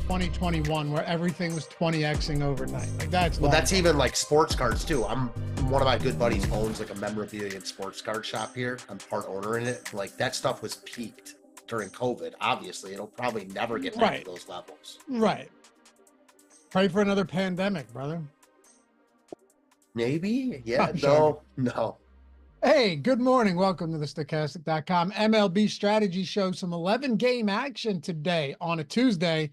2021 where everything was 20xing overnight. Like that's even like sports cards too. One of my good buddies owns like a memorabilia and sports card shop here. I'm part owner in it. Like that stuff was peaked during COVID. Obviously, it'll probably never get back to those levels. Right. Pray for another pandemic, brother. Maybe. Yeah. No. Hey, good morning. Welcome to the Stochastic.com MLB strategy show. Some 11 game action today on a Tuesday,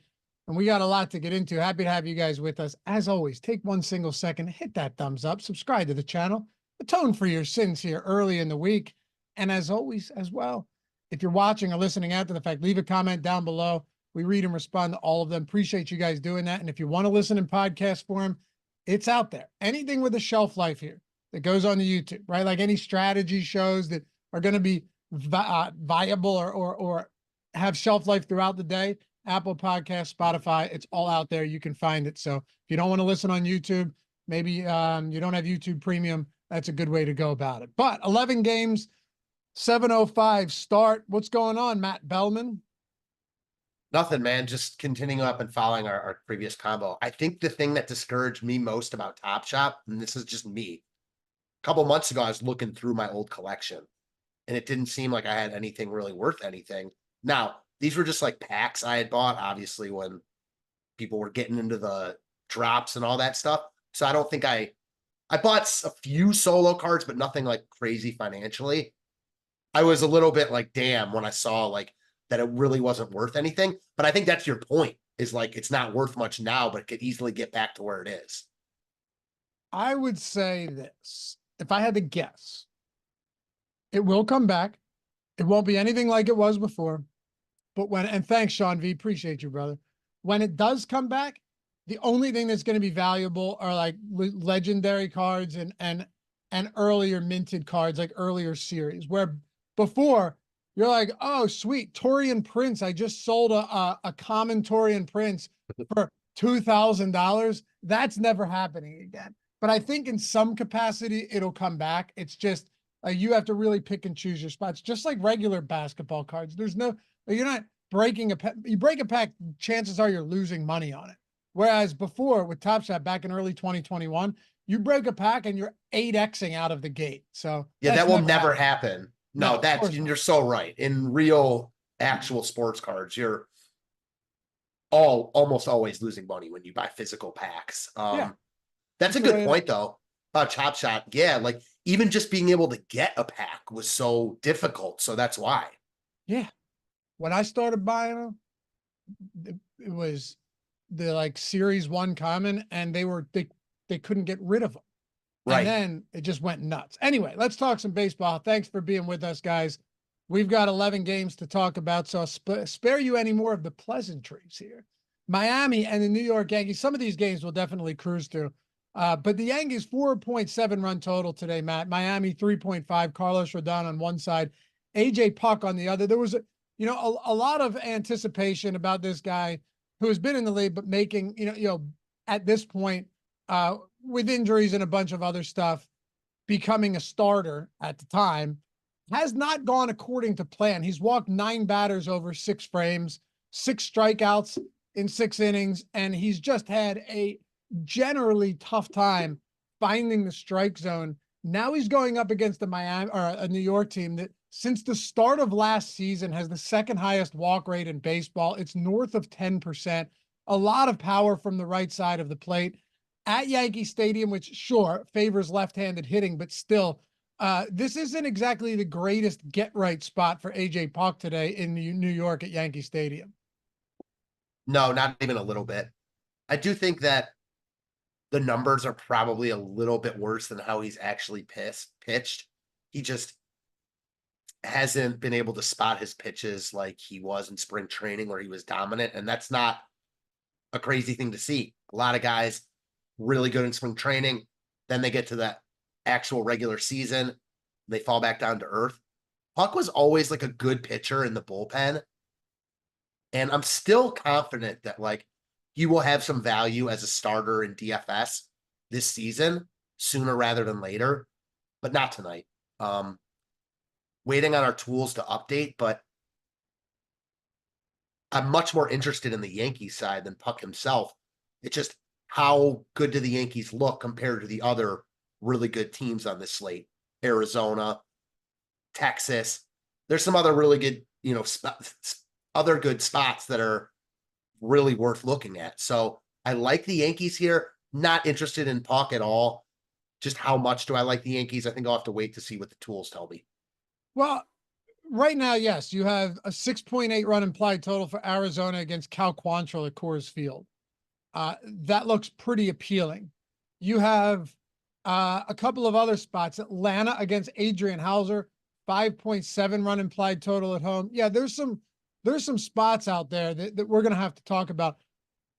and we got a lot to get into. Happy to have you guys with us. As always, take 1 single second, hit that thumbs up, subscribe to the channel, atone for your sins here early in the week. And as always, as well, if you're watching or listening after the fact, leave a comment down below. We read and respond to all of them. Appreciate you guys doing that. And if you want to listen in podcast form, it's out there. Anything with a shelf life here that goes on the YouTube, right? Like any strategy shows that are going to be viable or have shelf life throughout the day. Apple Podcasts, Spotify, it's all out there. You can find it. So if you don't want to listen on YouTube, maybe you don't have YouTube Premium, that's a good way to go about it. But 11 games, 7:05 start. What's going on, Matt Belman? Nothing, man. Just continuing up and following our previous combo. I think the thing that discouraged me most about Top Shop, and this is just me, couple months ago, I was looking through my old collection and it didn't seem like I had anything really worth anything. Now, these were just like packs I had bought, obviously, when people were getting into the drops and all that stuff. So I don't think I bought a few solo cards, but nothing like crazy financially. I was a little bit like, damn, when I saw like that it really wasn't worth anything. But I think that's your point, is like it's not worth much now, but it could easily get back to where it is. I would say this. If I had to guess, it will come back. It won't be anything like it was before. But and thanks, Sean V. Appreciate you, brother. When it does come back, the only thing that's going to be valuable are like legendary cards and earlier minted cards, like earlier series, where before you're like, oh, sweet, Torian Prince. I just sold a common Torian Prince for $2,000. That's never happening again. But I think in some capacity, it'll come back. It's just you have to really pick and choose your spots, just like regular basketball cards. You're not breaking you break a pack, chances are you're losing money on it. Whereas before with Top Shot back in early 2021, you break a pack and you're 8xing out of the gate. So yeah, that will never happen. No, you're so right. In real actual sports cards, you're almost always losing money when you buy physical packs. That's a good point, though, about Chop Shop. Yeah, like even just being able to get a pack was so difficult. So that's why. Yeah. When I started buying them, it was the like Series 1 common, and they couldn't get rid of them. Right. And then it just went nuts. Anyway, let's talk some baseball. Thanks for being with us, guys. We've got 11 games to talk about, so I'll spare you any more of the pleasantries here. Miami and the New York Yankees, some of these games will definitely cruise through. But the Yankees 4.7 run total today, Matt. Miami 3.5. Carlos Rodon on one side, AJ Puck on the other. There was a lot of anticipation about this guy who has been in the league, but making at this point with injuries and a bunch of other stuff, becoming a starter at the time has not gone according to plan. He's walked 9 batters over 6 frames, 6 strikeouts in 6 innings, and he's just had a generally tough time finding the strike zone. Now he's going up against the Miami or a New York team that since the start of last season has the second highest walk rate in baseball. It's north of 10%, a lot of power from the right side of the plate at Yankee Stadium, which sure favors left-handed hitting, but still this isn't exactly the greatest get right spot for AJ Puck today in New York at Yankee Stadium. No, not even a little bit. I do think that the numbers are probably a little bit worse than how he's actually pitched. He just hasn't been able to spot his pitches like he was in spring training where he was dominant. And that's not a crazy thing to see. A lot of guys really good in spring training. Then they get to that actual regular season. They fall back down to earth. Puck was always like a good pitcher in the bullpen. And I'm still confident that like he will have some value as a starter in DFS this season sooner rather than later, but not tonight. Waiting on our tools to update, but I'm much more interested in the Yankees side than Puck himself. It's just how good do the Yankees look compared to the other really good teams on this slate? Arizona, Texas. There's some other really good, other good spots that are really worth looking at. So I like the Yankees here. Not interested in Puck at all. Just how much do I like the Yankees? I think I'll have to wait to see what the tools tell me. Well, right now, yes, you have a 6.8 run implied total for Arizona against Cal Quantrill at Coors Field. That looks pretty appealing. You have a couple of other spots. Atlanta against Adrian Hauser, 5.7 run implied total at home. Yeah, there's some spots out there that we're going to have to talk about.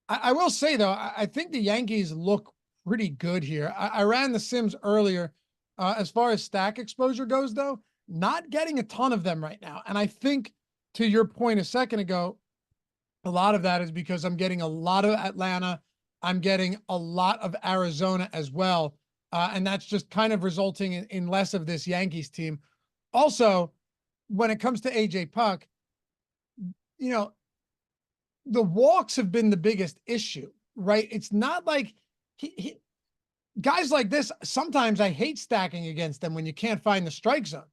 I will say, though, I think the Yankees look pretty good here. I ran the Sims earlier. As far as stack exposure goes, though, not getting a ton of them right now. And I think, to your point a second ago, a lot of that is because I'm getting a lot of Atlanta. I'm getting a lot of Arizona as well. And that's just kind of resulting in less of this Yankees team. Also, when it comes to AJ Puck, the walks have been the biggest issue, right? It's not like guys like this, sometimes I hate stacking against them when you can't find the strike zone.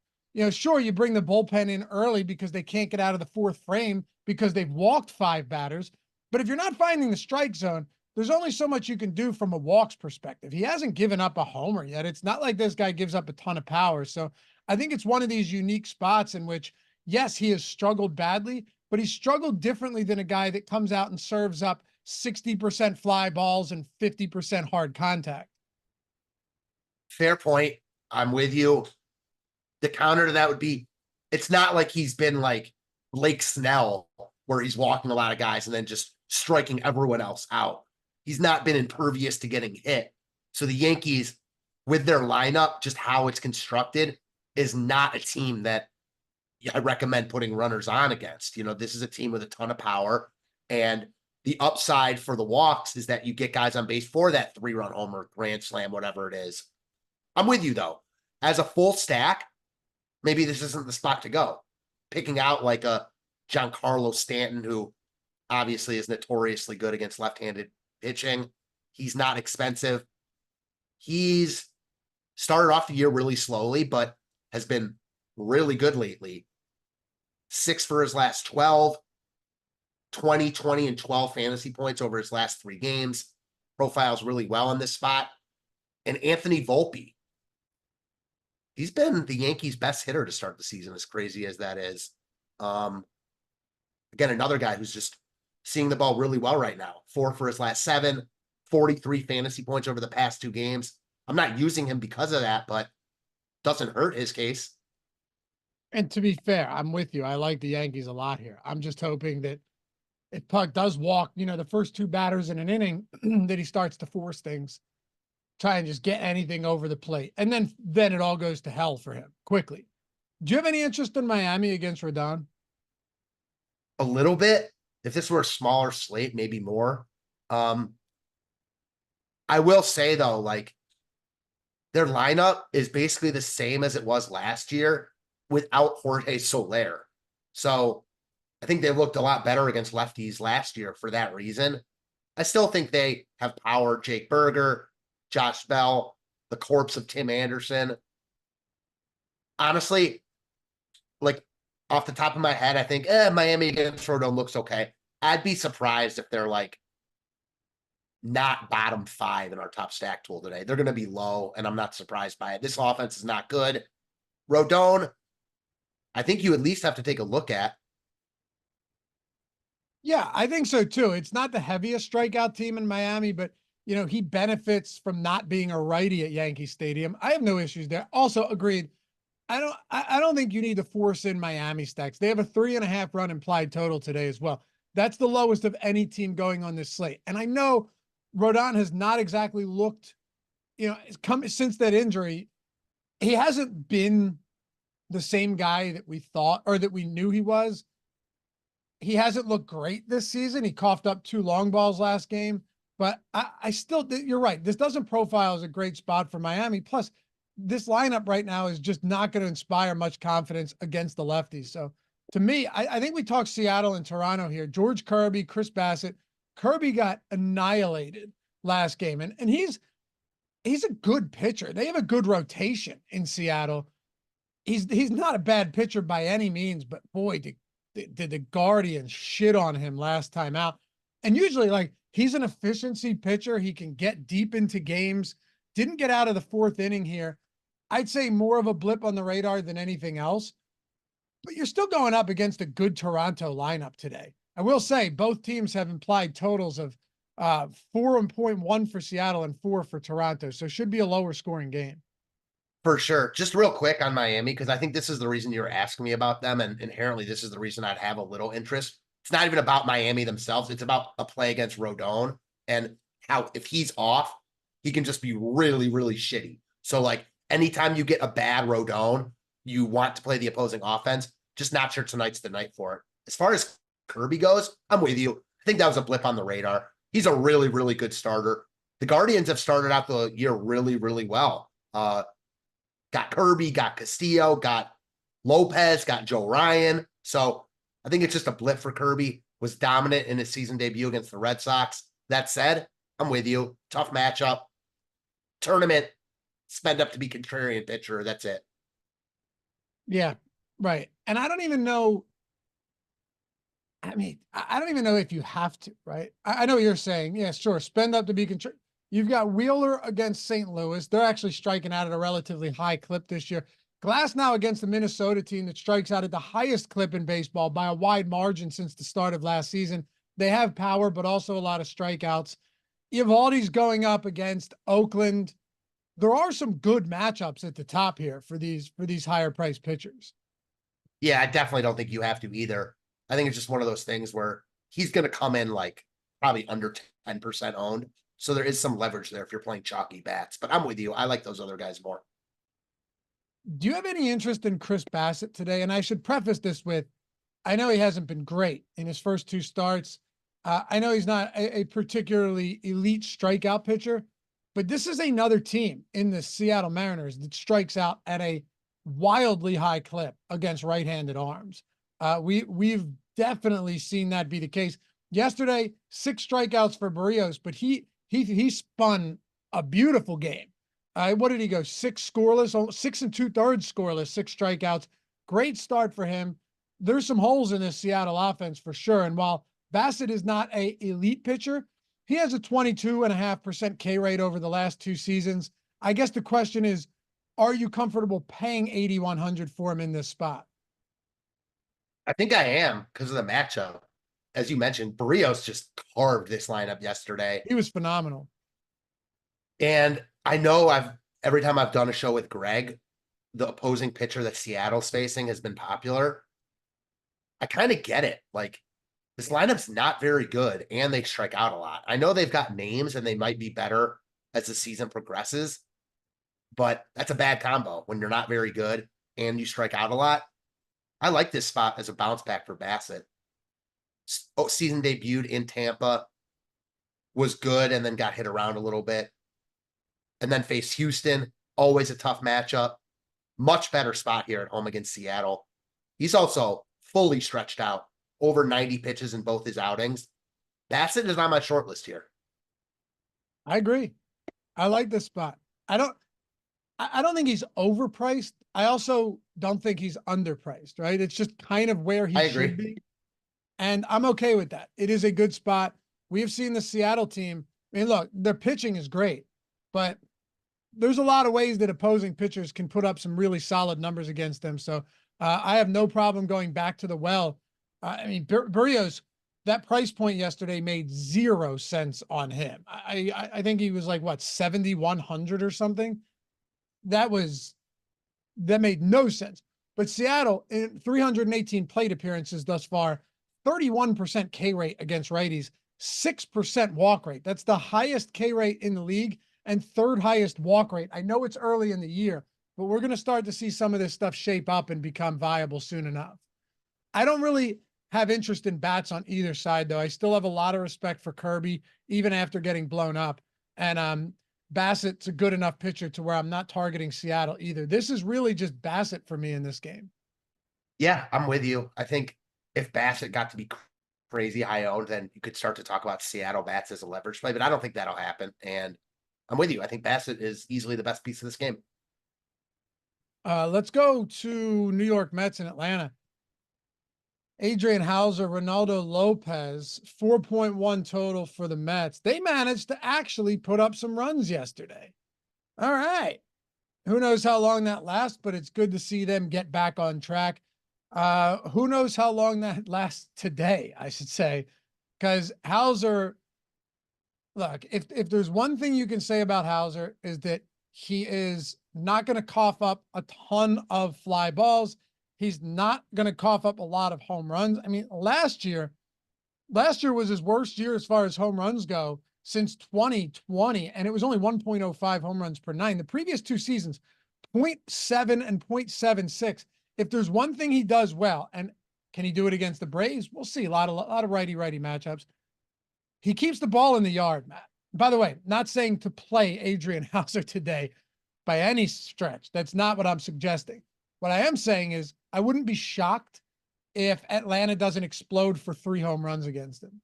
Sure, you bring the bullpen in early because they can't get out of the fourth frame because they've walked 5 batters. But if you're not finding the strike zone, there's only so much you can do from a walks perspective. He hasn't given up a homer yet. It's not like this guy gives up a ton of power. So I think it's one of these unique spots in which, yes, he has struggled badly, but he's struggled differently than a guy that comes out and serves up 60% fly balls and 50% hard contact. Fair point. I'm with you. The counter to that would be, it's not like he's been like Blake Snell, where he's walking a lot of guys and then just striking everyone else out. He's not been impervious to getting hit. So the Yankees, with their lineup, just how it's constructed, is not a team that I recommend putting runners on against. This is a team with a ton of power. And the upside for the walks is that you get guys on base for that 3-run homer, grand slam, whatever it is. I'm with you, though. As a full stack, maybe this isn't the spot to go. Picking out like a Giancarlo Stanton, who obviously is notoriously good against left-handed pitching. He's not expensive. He's started off the year really slowly, but has been really good lately. 6 for his last 12, 20, 20, and 12 fantasy points over his last 3 games. Profiles really well in this spot. And Anthony Volpe. He's been the Yankees' best hitter to start the season, as crazy as that is. Again, another guy who's just seeing the ball really well right now. 4 for his last 7, 43 fantasy points over the past 2 games. I'm not using him because of that, but doesn't hurt his case. And to be fair, I'm with you. I like the Yankees a lot here. I'm just hoping that if Puck does walk, the first 2 batters in an inning, that he starts to force things, try and just get anything over the plate. And then it all goes to hell for him quickly. Do you have any interest in Miami against Rodon? A little bit. If this were a smaller slate, maybe more. I will say, though, like, their lineup is basically the same as it was last year without Jorge Soler. So I think they looked a lot better against lefties last year for that reason. I still think they have power. Jake Berger, Josh Bell, the corpse of Tim Anderson. Honestly, like, off the top of my head, I think Miami against Rodon looks okay. I'd be surprised if they're like not bottom 5 in our top stack tool today. They're going to be low, and I'm not surprised by it. This offense is not good. Rodon, I think you at least have to take a look at. Yeah, I think so too. It's not the heaviest strikeout team in Miami, but he benefits from not being a righty at Yankee Stadium. I have no issues there. Also agreed. I don't think you need to force in Miami stacks. They have a 3.5 run implied total today as well. That's the lowest of any team going on this slate. And I know Rodon has not exactly looked, since that injury, he hasn't been the same guy that we thought or that we knew he was. He hasn't looked great this season. He coughed up 2 long balls last game, but I still, you're right. This doesn't profile as a great spot for Miami. Plus, this lineup right now is just not going to inspire much confidence against the lefties. So To me, I think we talked Seattle and Toronto here. George Kirby, Chris Bassett. Kirby got annihilated last game, and he's a good pitcher. They have a good rotation in Seattle. He's not a bad pitcher by any means, but boy, did the Guardians shit on him last time out. And usually, like, he's an efficiency pitcher. He can get deep into games. Didn't get out of the fourth inning here. I'd say more of a blip on the radar than anything else. But you're still going up against a good Toronto lineup today. I will say both teams have implied totals of 4.1 for Seattle and 4 for Toronto. So it should be a lower scoring game. For sure. Just real quick on Miami, because I think this is the reason you were asking me about them. And inherently, this is the reason I'd have a little interest. It's not even about Miami themselves. It's about a play against Rodon and how if he's off, he can just be really, really shitty. So like anytime you get a bad Rodon, you want to play the opposing offense. Just not sure tonight's the night for it. As far as Kirby goes, I'm with you. I think that was a blip on the radar. He's a really, really good starter. The Guardians have started out the year really, really well. Got Kirby, got Castillo, got Lopez, got Joe Ryan. So I think it's just a blip for Kirby. Was dominant in his season debut against the Red Sox. That said, I'm with you. Tough matchup. Tournament, spend up to be contrarian pitcher. That's it. Yeah, right. And I don't even know. I mean, I don't even know if you have to, right? I know what you're saying. Yeah, sure. Spend up to be contrarian. You've got Wheeler against St. Louis. They're actually striking out at a relatively high clip this year. Glasnow against the Minnesota team that strikes out at the highest clip in baseball by a wide margin since the start of last season. They have power, but also a lot of strikeouts. Evaldi's going up against Oakland. There are some good matchups at the top here for these higher priced pitchers. Yeah, I definitely don't think you have to either. I think it's just one of those things where he's going to come in like probably under 10% owned. So there is some leverage there if you're playing chalky bats, but I'm with you. I like those other guys more. Do you have any interest in Chris Bassett today? And I should preface this with, I know he hasn't been great in his first two starts. I know he's not a particularly elite strikeout pitcher, but this is another team in the Seattle Mariners that strikes out at a wildly high clip against right-handed arms. We've definitely seen that be the case. Yesterday, 6 strikeouts for Barrios, but he spun a beautiful game. What did he go? 6 scoreless, 6 2/3 scoreless, 6 strikeouts. Great start for him. There's some holes in this Seattle offense for sure. And while Bassett is not a elite pitcher, he has a 22.5% K rate over the last 2 seasons. I guess the question is, are you comfortable paying 8,100 for him in this spot? I think I am because of the matchup. As you mentioned, Barrios just carved this lineup yesterday. He was phenomenal. And I know every time I've done a show with Greg, the opposing pitcher that Seattle's facing has been popular. I kind of get it. Like, this lineup's not very good and they strike out a lot. I know they've got names and they might be better as the season progresses, but that's a bad combo when you're not very good and you strike out a lot. I like this spot as a bounce back for Bassett. Season debuted in Tampa, was good and then got hit around a little bit. And then faced Houston, always a tough matchup. Much better spot here at home against Seattle. He's also fully stretched out, over 90 pitches in both his outings. Bassett is on my short list here. I agree. I like this spot. I don't think he's overpriced. I also don't think he's underpriced, right? It's just kind of where he should be. And I'm okay with that. It is a good spot. We have seen the Seattle team. I mean, look, their pitching is great, but there's a lot of ways that opposing pitchers can put up some really solid numbers against them. So I have no problem going back to the well. I mean, Barrios, that price point yesterday made 0 sense on him. I think he was like, what, 7,100 or something? That made no sense. But Seattle, in 318 plate appearances thus far, 31% K rate against righties, 6% walk rate. That's the highest K rate in the league and 3rd highest walk rate. I know it's early in the year, but we're going to start to see some of this stuff shape up and become viable soon enough. I don't really have interest in bats on either side, though. I still have a lot of respect for Kirby, even after getting blown up. And Bassett's a good enough pitcher to where I'm not targeting Seattle either. This is really just Bassett for me in this game. Yeah, I'm with you. I think if Bassett got to be crazy high owned, then you could start to talk about Seattle bats as a leverage play, but I don't think that'll happen. And I'm with you. I think Bassett is easily the best piece of this game. Let's go to New York Mets and Atlanta. Adrian Hauser, Ronaldo Lopez, 4.1 total for the Mets. They managed to actually put up some runs yesterday. All right. Who knows how long that lasts, but it's good to see them get back on track. Who knows how long that lasts today, I should say, because Hauser, look, if there's one thing you can say about Hauser is that he is not going to cough up a ton of fly balls. He's not going to cough up a lot of home runs. I mean, last year was his worst year as far as home runs go since 2020, and it was only 1.05 home runs per nine. The previous two seasons, 0.7 and 0.76. If there's one thing he does well, and can he do it against the Braves? We'll see. A lot of righty-righty matchups. He keeps the ball in the yard, Matt. By the way, not saying to play Adrian Hauser today by any stretch. That's not what I'm suggesting. What I am saying is I wouldn't be shocked if Atlanta doesn't explode for 3 home runs against him.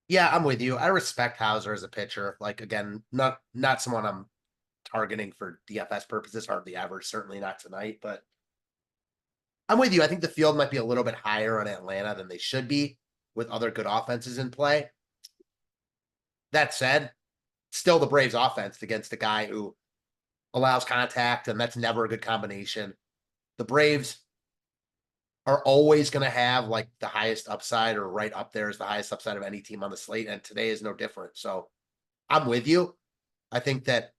Yeah, I'm with you. I respect Hauser as a pitcher. Like, again, not someone I'm targeting for DFS purposes, hardly ever, certainly not tonight, but I'm with you. I think the field might be a little bit higher on Atlanta than they should be with other good offenses in play. That said, still the Braves offense against a guy who allows contact, and that's never a good combination. The Braves are always going to have like the highest upside, or right up there is the highest upside of any team on the slate, and today is no different. So I'm with you. I think that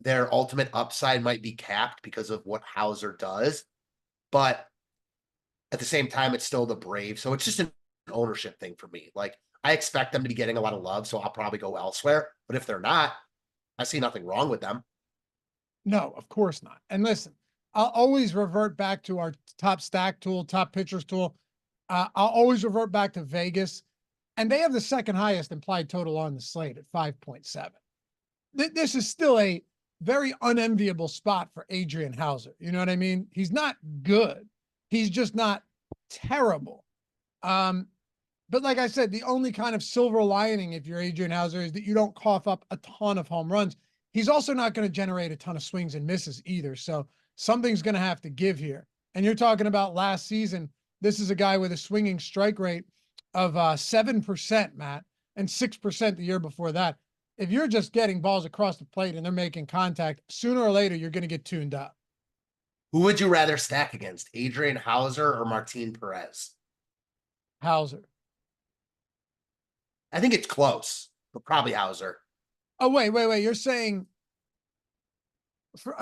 their ultimate upside might be capped because of what Hauser does, but at the same time, it's still the Braves. So it's just an ownership thing for me. Like, I expect them to be getting a lot of love, so I'll probably go elsewhere. But if they're not, I see nothing wrong with them. No, of course not. And listen, I'll always revert back to our top stack tool, top pitchers tool. I'll always revert back to Vegas, and they have the second highest implied total on the slate at 5.7. This is still a very unenviable spot for Adrian Hauser. You know what I mean? He's not good. He's just not terrible. But like I said, the only kind of silver lining if you're Adrian Hauser is that you don't cough up a ton of home runs. He's also not going to generate a ton of swings and misses either. So something's going to have to give here. And you're talking about last season. This is a guy with a swinging strike rate of 7%, Matt, and 6% the year before that. If you're just getting balls across the plate and they're making contact, sooner or later, you're going to get tuned up. Who would you rather stack against, Adrian Hauser or Martin Perez? Hauser. I think it's close, but probably Hauser. Oh, wait. You're saying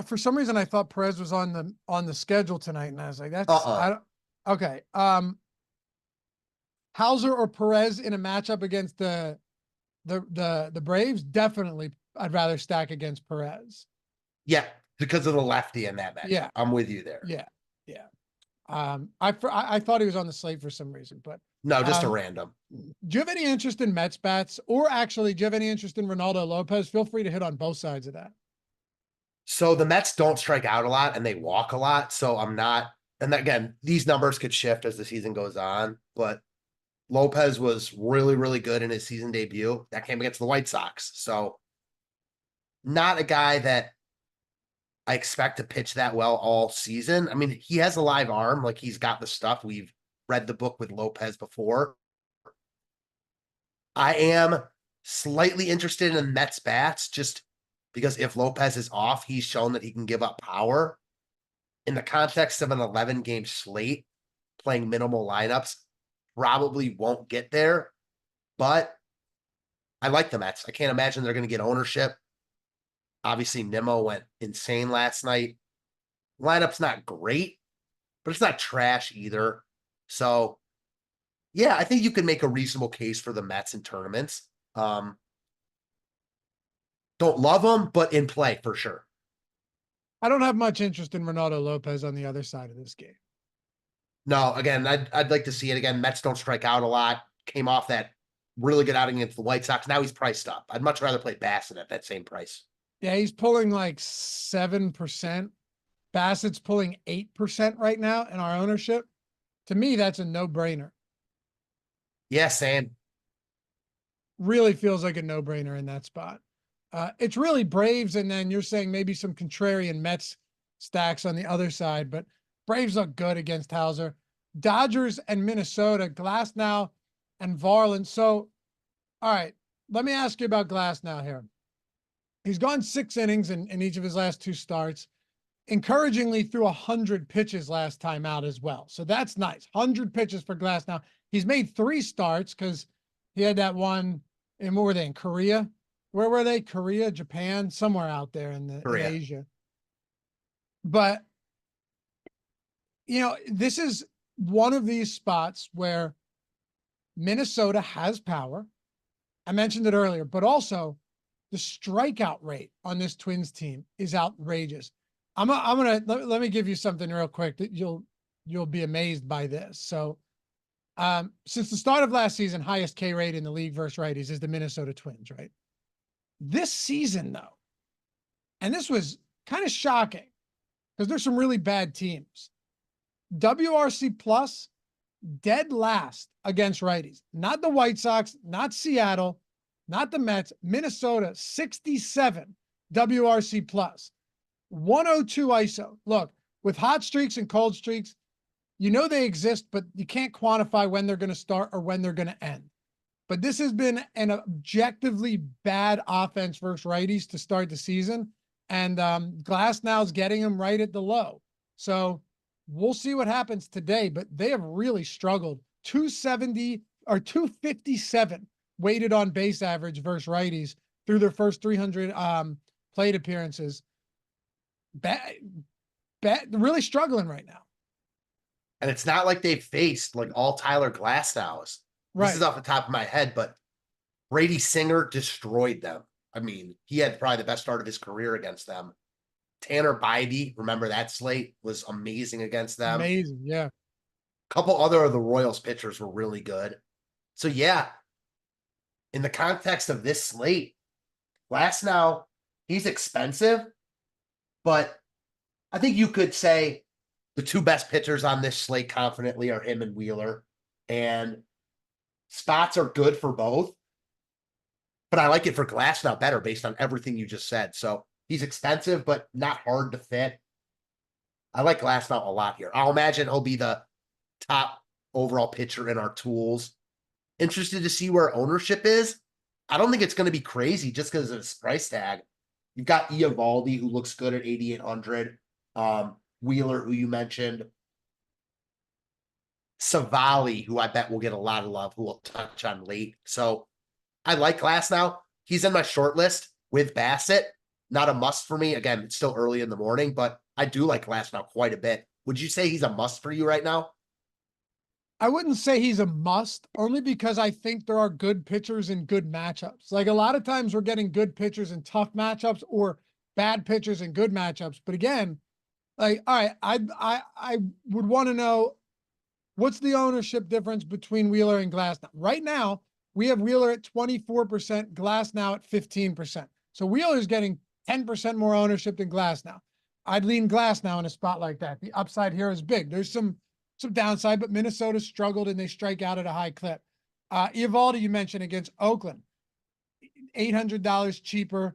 for some reason I thought Perez was on the schedule tonight, and I was like, that's I don't, okay. Hauser or Perez in a matchup against the Braves? Definitely I'd rather stack against Perez. Yeah, because of the lefty in that match. Yeah. I'm with you there. Yeah. I thought he was on the slate for some reason, but no, just a random. Do you have any interest in Mets bats, or actually, do you have any interest in Ronaldo Lopez? Feel free to hit on both sides of that. So the Mets don't strike out a lot and they walk a lot. So I'm not, and again, these numbers could shift as the season goes on, but Lopez was really, really good in his season debut. That came against the White Sox. So not a guy that I expect to pitch that well all season. I mean, he has a live arm. Like, he's got the stuff. We've read the book with Lopez before. I am slightly interested in Mets bats just because if Lopez is off, he's shown that he can give up power. In the context of an 11-game slate, playing minimal lineups, probably won't get there. But I like the Mets. I can't imagine they're going to get ownership. Obviously, Nimmo went insane last night. Lineup's not great, but it's not trash either. So, yeah, I think you can make a reasonable case for the Mets in tournaments. Don't love them, but in play for sure. I don't have much interest in Ronaldo Lopez on the other side of this game. No, again, I'd like to see it again. Mets don't strike out a lot. Came off that really good outing against the White Sox. Now he's priced up. I'd much rather play Basset at that same price. Yeah, he's pulling like 7%. Bassett's pulling 8% right now in our ownership. To me, that's a no-brainer. Yeah, same. Really feels like a no-brainer in that spot. It's really Braves, and then you're saying maybe some contrarian Mets stacks on the other side, but Braves look good against Hauser. Dodgers and Minnesota, Glasnow and Varland. So, all right, let me ask you about Glasnow here. He's gone 6 innings in each of his last 2 starts. Encouragingly threw 100 pitches last time out as well. So that's nice. 100 pitches for Glasnow. He's made 3 starts because he had that one in, where were they, in Korea? Where were they? Korea, Japan, somewhere out there in Asia. But, you know, this is one of these spots where Minnesota has power. I mentioned it earlier, but also the strikeout rate on this Twins team is outrageous. Let me give you something real quick that you'll be amazed by this. So, since the start of last season, highest K rate in the league versus righties is the Minnesota Twins, right? This season, though, and this was kind of shocking because there's some really bad teams. WRC plus, dead last against righties. Not the White Sox, not Seattle, not the Mets. Minnesota, 67 WRC plus. 102 ISO. Look, with hot streaks and cold streaks, you know they exist, but you can't quantify when they're going to start or when they're going to end. But this has been an objectively bad offense versus righties to start the season. And Glasnow's getting them right at the low. So we'll see what happens today, but they have really struggled. 270 or 257 weighted on base average versus righties through their first 300 plate appearances. Really struggling right now. And it's not like they've faced like all Tyler Glasnows. Right. This is off the top of my head, but Brady Singer destroyed them. I mean, he had probably the best start of his career against them. Tanner Bybee, remember that slate, was amazing against them. Amazing, yeah. A couple other of the Royals pitchers were really good. So yeah, in the context of this slate, Glasnow, he's expensive, but I think you could say the 2 best pitchers on this slate confidently are him and Wheeler, and spots are good for both. But I like it for Glasnow better based on everything you just said. So he's expensive, but not hard to fit. I like Glasnow a lot here. I'll imagine he'll be the top overall pitcher in our tools. Interested to see where ownership is. I don't think it's going to be crazy just because of his price tag. You've got Eovaldi, who looks good at 8,800. Wheeler, who you mentioned. Savali, who I bet will get a lot of love, who we'll touch on late. So I like Glasnow. He's in my short list with Bassett. Not a must for me. Again, it's still early in the morning, but I do like Glasnow quite a bit. Would you say he's a must for you right now? I wouldn't say he's a must, only because I think there are good pitchers in good matchups. Like a lot of times we're getting good pitchers in tough matchups or bad pitchers in good matchups. But again, like, all right, I would want to know what's the ownership difference between Wheeler and Glasnow. Right now, we have Wheeler at 24%, Glasnow at 15%. So Wheeler's getting 10% more ownership than Glasnow. I'd lean Glasnow in a spot like that. The upside here is big. There's some downside, but Minnesota struggled and they strike out at a high clip. Eovaldi, you mentioned against Oakland, $800 cheaper.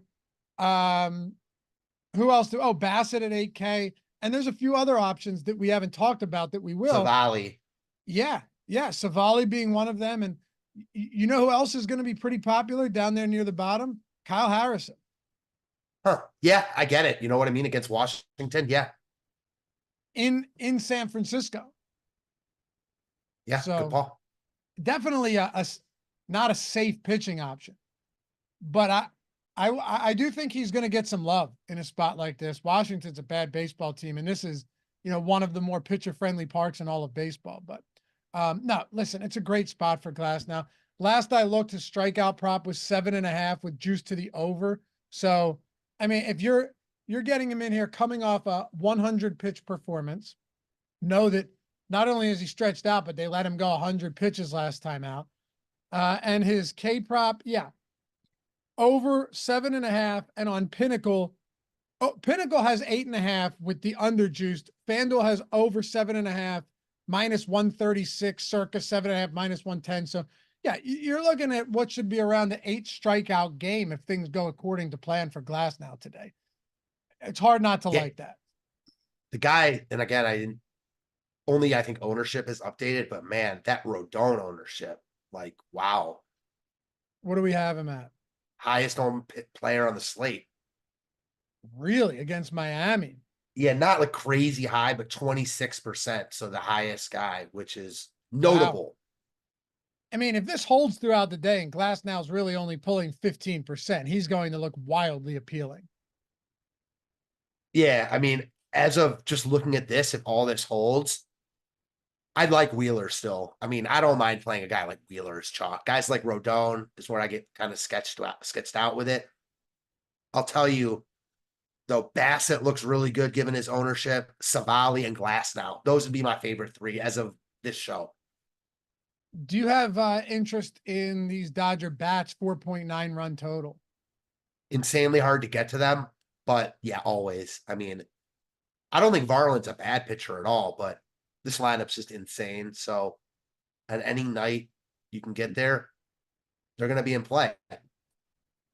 Who else? Bassett at 8K. And there's a few other options that we haven't talked about that we will. Savali. Yeah. Savali being one of them. And you know who else is going to be pretty popular down there near the bottom? Kyle Harrison. Huh. Yeah, I get it. You know what I mean? Against Washington. Yeah. In San Francisco. Yeah, so good call. Definitely not a safe pitching option, but I do think he's going to get some love in a spot like this. Washington's a bad baseball team, and this is, one of the more pitcher friendly parks in all of baseball. But no, listen, it's a great spot for Glasnow. Last I looked, his strikeout prop was 7.5 with juice to the over. So I mean, if you're getting him in here coming off a 100 pitch performance, know that not only is he stretched out, but they let him go 100 pitches last time out. And his K prop, over 7.5, and on Pinnacle, Oh, Pinnacle has 8.5 with the underjuiced. FanDuel has over 7.5, -136, circa 7.5, -110. So yeah, you're looking at what should be around the 8 strikeout game if things go according to plan for Glasnow today. It's hard not to like that. The guy, and again, I think ownership is updated, but man, that Rodon ownership, like, wow. What do we have him at? Highest owned player on the slate. Really? Against Miami? Yeah, not like crazy high, but 26%. So the highest guy, which is notable. Wow. I mean, if this holds throughout the day and Glasnow's really only pulling 15%, he's going to look wildly appealing. Yeah, I mean, as of just looking at this, if all this holds, I'd like Wheeler still. I mean, I don't mind playing a guy like Wheeler as chalk. Guys like Rodon is where I get kind of sketched out with it. I'll tell you, though, Bassett looks really good given his ownership. Savali and Glasnow. Those would be my favorite three as of this show. Do you have interest in these Dodger bats 4.9 run total? Insanely hard to get to them, but yeah, always. I mean, I don't think Varland's a bad pitcher at all, but this lineup's just insane. So on any night you can get there, they're going to be in play.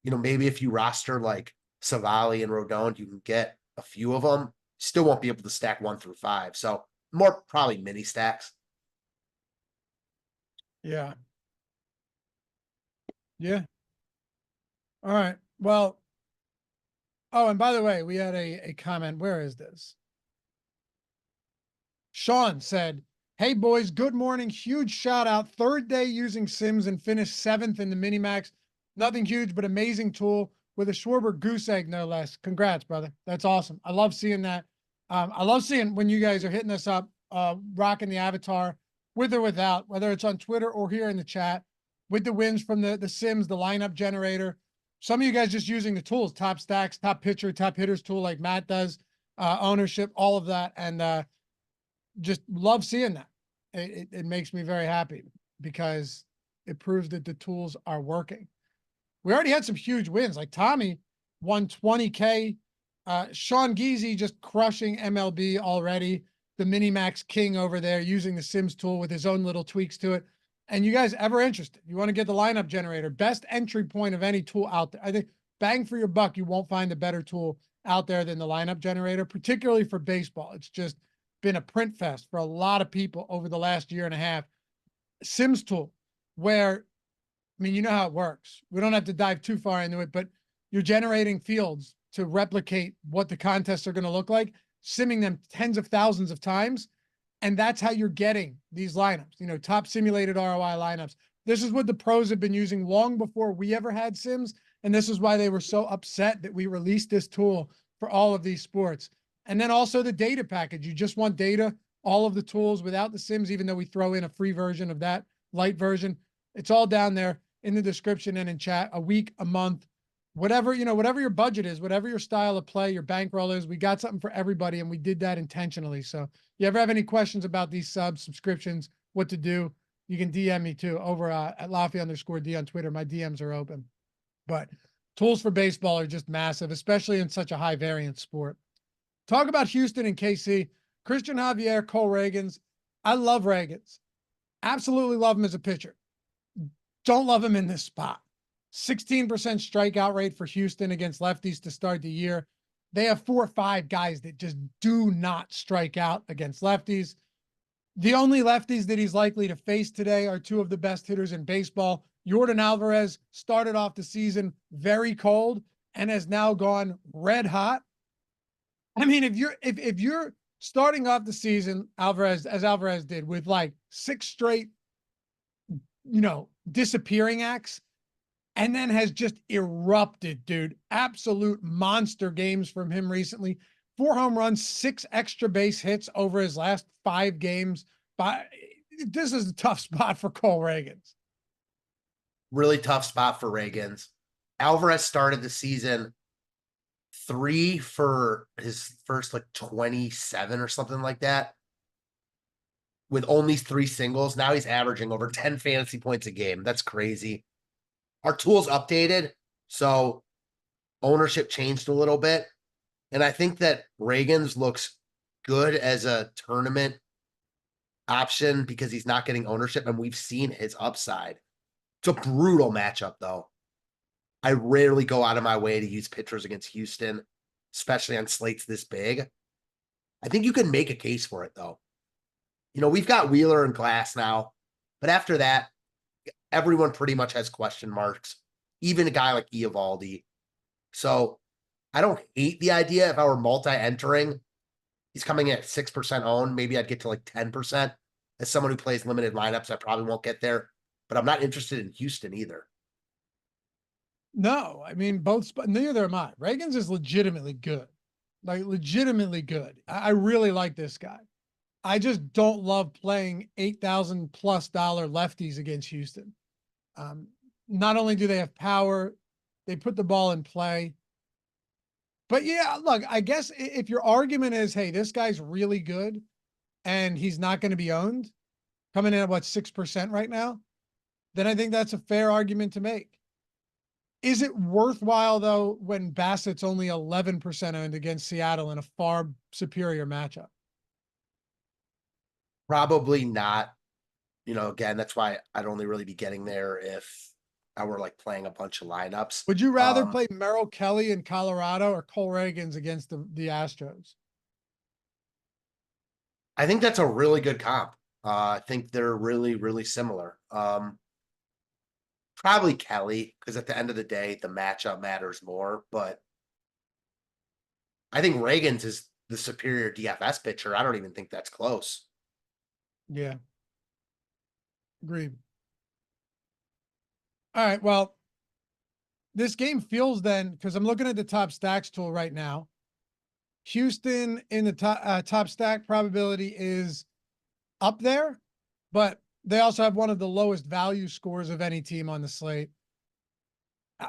You know, maybe if you roster like Savali and Rodon, you can get a few of them. Still won't be able to stack 1 through 5. So more probably mini stacks. Yeah. Yeah. All right. Well, oh, and by the way, we had a comment. Where is this? Sean said, "Hey boys, good morning. Huge shout out. Third day using Sims and finished 7th in the Minimax. Nothing huge, but amazing tool with a Schwarber goose egg, no less. Congrats, brother. That's awesome. I love seeing that. I love seeing when you guys are hitting us up, rocking the avatar with or without, whether it's on Twitter or here in the chat, with the wins from the Sims, the lineup generator. Some of you guys just using the tools, top stacks, top pitcher, top hitters tool like Matt does, ownership, all of that. And just love seeing that. It makes me very happy because it proves that the tools are working. We already had some huge wins. Like Tommy won 20K. Sean Geezy just crushing MLB already. The Minimax King over there using the Sims tool with his own little tweaks to it. And you guys ever interested? You want to get the lineup generator, best entry point of any tool out there. I think bang for your buck, you won't find a better tool out there than the lineup generator, particularly for baseball. It's just been a print fest for a lot of people over the last year and a half. Sims tool, where, I mean, you know how it works. We don't have to dive too far into it, but you're generating fields to replicate what the contests are going to look like, simming them tens of thousands of times. And that's how you're getting these lineups, you know, top simulated ROI lineups. This is what the pros have been using long before we ever had Sims. And this is why they were so upset that we released this tool for all of these sports. And then also the data package. You just want data, all of the tools without the Sims, even though we throw in a free version of that light version. It's all down there in the description and in chat, a week, a month, whatever, you know, whatever your budget is, whatever your style of play, your bankroll is, we got something for everybody. And we did that intentionally. So you ever have any questions about these subscriptions, what to do, you can DM me too over at Laffy_D on Twitter. My DMs are open. But tools for baseball are just massive, especially in such a high variance sport. Talk about Houston and KC. Christian Javier, Cole Reagans. I love Reagans. Absolutely love him as a pitcher. Don't love him in this spot. 16% strikeout rate for Houston against lefties to start the year. They have 4 or 5 guys that just do not strike out against lefties. The only lefties that he's likely to face today are 2 of the best hitters in baseball. Yordan Alvarez started off the season very cold and has now gone red hot. I mean, if you're starting off the season, Alvarez did, with like 6 straight, you know, disappearing acts, and then has just erupted, dude. Absolute monster games from him recently. 4 home runs, 6 extra base hits over his last 5 games. But this is a tough spot for Cole Reagans. Really tough spot for Reagans. Alvarez started the season 3 for his first like 27 or something like that, with only 3 singles. Now he's averaging over 10 fantasy points a game. That's crazy. Our tools updated, so ownership changed a little bit. And I think that Reagan's looks good as a tournament option because he's not getting ownership, and we've seen his upside. It's a brutal matchup, though. I rarely go out of my way to use pitchers against Houston, especially on slates this big. I think you can make a case for it, though. We've got Wheeler and Glasnow, but after that, everyone pretty much has question marks, even a guy like Eovaldi. So I don't hate the idea. If I were multi-entering, he's coming at 6% owned. Maybe I'd get to like 10%. As someone who plays limited lineups, I probably won't get there, but I'm not interested in Houston either. No, I mean, neither am I. Reagan's is legitimately good. Like, legitimately good. I really like this guy. I just don't love playing $8,000+ lefties against Houston. Not only do they have power, they put the ball in play. But yeah, look, I guess if your argument is, hey, this guy's really good and he's not going to be owned, coming in at what, 6% right now, then I think that's a fair argument to make. Is it worthwhile, though, when Bassett's only 11% owned against Seattle in a far superior matchup? Probably not. Again, that's why I'd only really be getting there if I were like playing a bunch of lineups. Would you rather play Merrill Kelly in Colorado or Cole Reagans against the Astros? I think that's a really good comp. I think they're really, really similar. Probably Kelly, because at the end of the day, the matchup matters more. But I think Reagan's is the superior DFS pitcher. I don't even think that's close. Yeah. Agreed. All right. Well, this game feels then, because I'm looking at the top stacks tool right now. Houston in the top stack probability is up there, but they also have one of the lowest value scores of any team on the slate.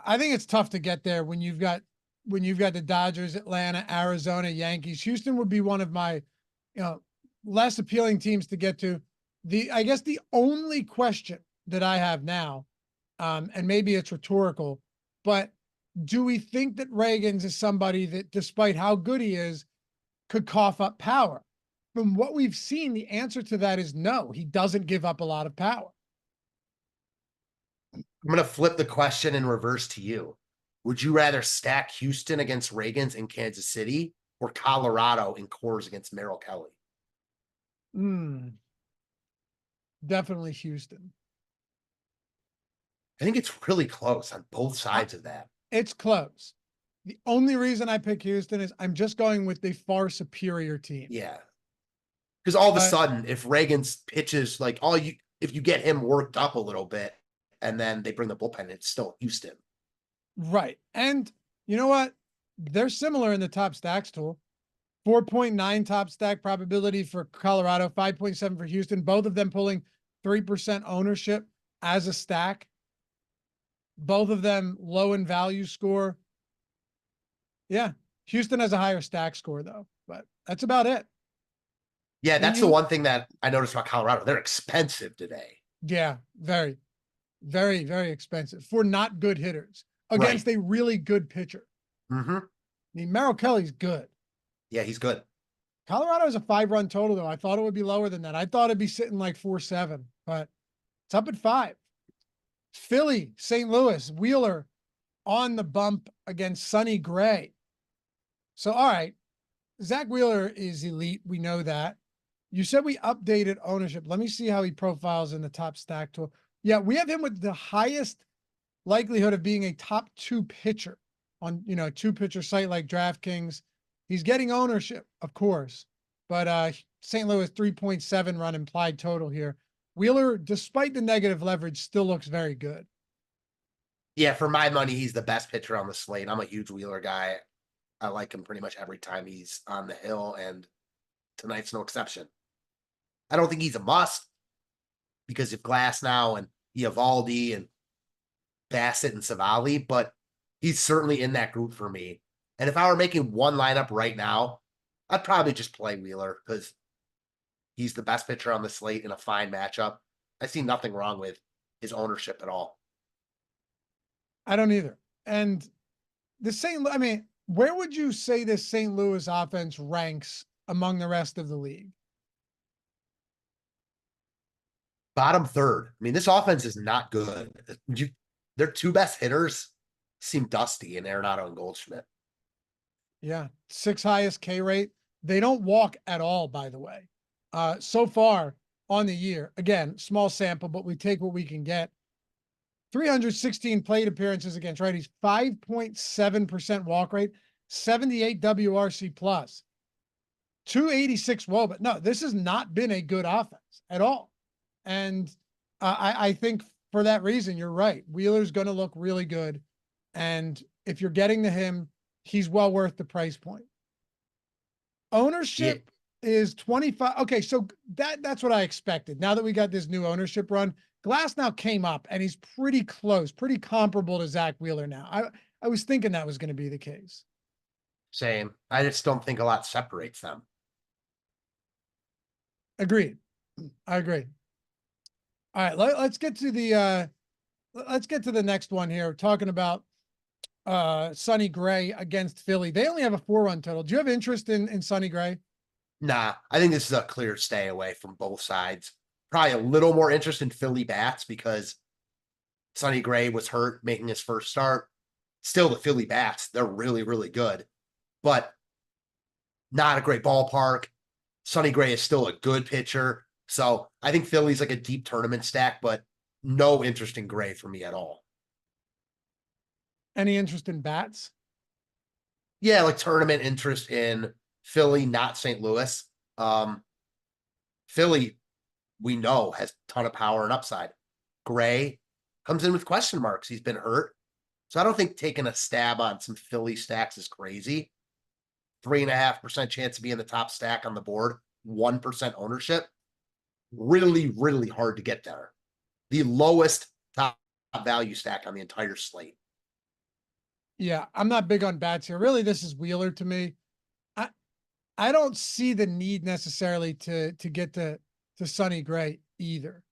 I think it's tough to get there when you've got the Dodgers, Atlanta, Arizona, Yankees. Houston would be one of my, less appealing teams to get to. I guess the only question that I have now, and maybe it's rhetorical, but do we think that Reagan's is somebody that, despite how good he is, could cough up power? From what we've seen, the answer to that is no. He doesn't give up a lot of power. I'm going to flip the question in reverse to you. Would you rather stack Houston against Reagan's in Kansas City or Colorado in Coors against Merrill Kelly? Definitely Houston. I think it's really close on both sides of that. It's close. The only reason I pick Houston is I'm just going with the far superior team. Yeah. Because all of a sudden, if Reagan's pitches like if you get him worked up a little bit and then they bring the bullpen, it's still Houston. Right. And you know what? They're similar in the top stacks tool. 4.9 top stack probability for Colorado, 5.7 for Houston, both of them pulling 3% ownership as a stack. Both of them low in value score. Yeah. Houston has a higher stack score though, but that's about it. Yeah, that's the one thing that I noticed about Colorado. They're expensive today. Yeah, very, very, very expensive for not good hitters against a really good pitcher. I mean, Merrill Kelly's good. Yeah, he's good. Colorado is a 5-run total, though. I thought it would be lower than that. I thought it'd be sitting like 4-7, but it's up at 5. Philly, St. Louis, Wheeler on the bump against Sonny Gray. So, all right, Zach Wheeler is elite. We know that. You said we updated ownership. Let me see how he profiles in the top stack tool. Yeah, we have him with the highest likelihood of being a top 2 pitcher on, 2-pitcher site like DraftKings. He's getting ownership, of course, but St. Louis 3.7 run implied total here. Wheeler, despite the negative leverage, still looks very good. Yeah, for my money, he's the best pitcher on the slate. I'm a huge Wheeler guy. I like him pretty much every time he's on the hill, and tonight's no exception. I don't think he's a must because of Glasnow and Eovaldi and Basset and Seattle, but he's certainly in that group for me. And if I were making one lineup right now, I'd probably just play Wheeler because he's the best pitcher on the slate in a fine matchup. I see nothing wrong with his ownership at all. I don't either. And the same, Where would you say this St. Louis offense ranks among the rest of the league? Bottom third. I mean, this offense is not good. Their two best hitters seem dusty in Arenado and Goldschmidt. Yeah, 6th highest K rate. They don't walk at all, by the way. So far on the year, again, small sample, but we take what we can get. 316 plate appearances against righties, 5.7% walk rate, 78 WRC plus, 286 WOBA. No, this has not been a good offense at all. And I think for that reason, you're right. Wheeler's going to look really good. And if you're getting to him, he's well worth the price point. Ownership is 25. Okay, so that's what I expected. Now that we got this new ownership run, Glasnow came up and he's pretty close, pretty comparable to Zach Wheeler now. I was thinking that was going to be the case. Same. I just don't think a lot separates them. Agreed. I agree. All right, let's get to the next one here. We're talking about Sonny Gray against Philly. They only have a 4-run total. Do you have interest in Sonny Gray? Nah, I think this is a clear stay away from both sides. Probably a little more interest in Philly bats because Sonny Gray was hurt making his first start. Still, the Philly bats, they're really, really good, but not a great ballpark. Sonny Gray is still a good pitcher. So I think Philly's like a deep tournament stack, but no interest in Gray for me at all. Any interest in bats? Yeah, like tournament interest in Philly, not St. Louis. Philly, we know, has a ton of power and upside. Gray comes in with question marks. He's been hurt. So I don't think taking a stab on some Philly stacks is crazy. 3.5% chance to be in the top stack on the board, 1% ownership. Really, really hard to get there. The lowest top value stack on the entire slate. Yeah, I'm not big on bats here. Really, this is Wheeler to me. I don't see the need necessarily to get to Sonny Gray either.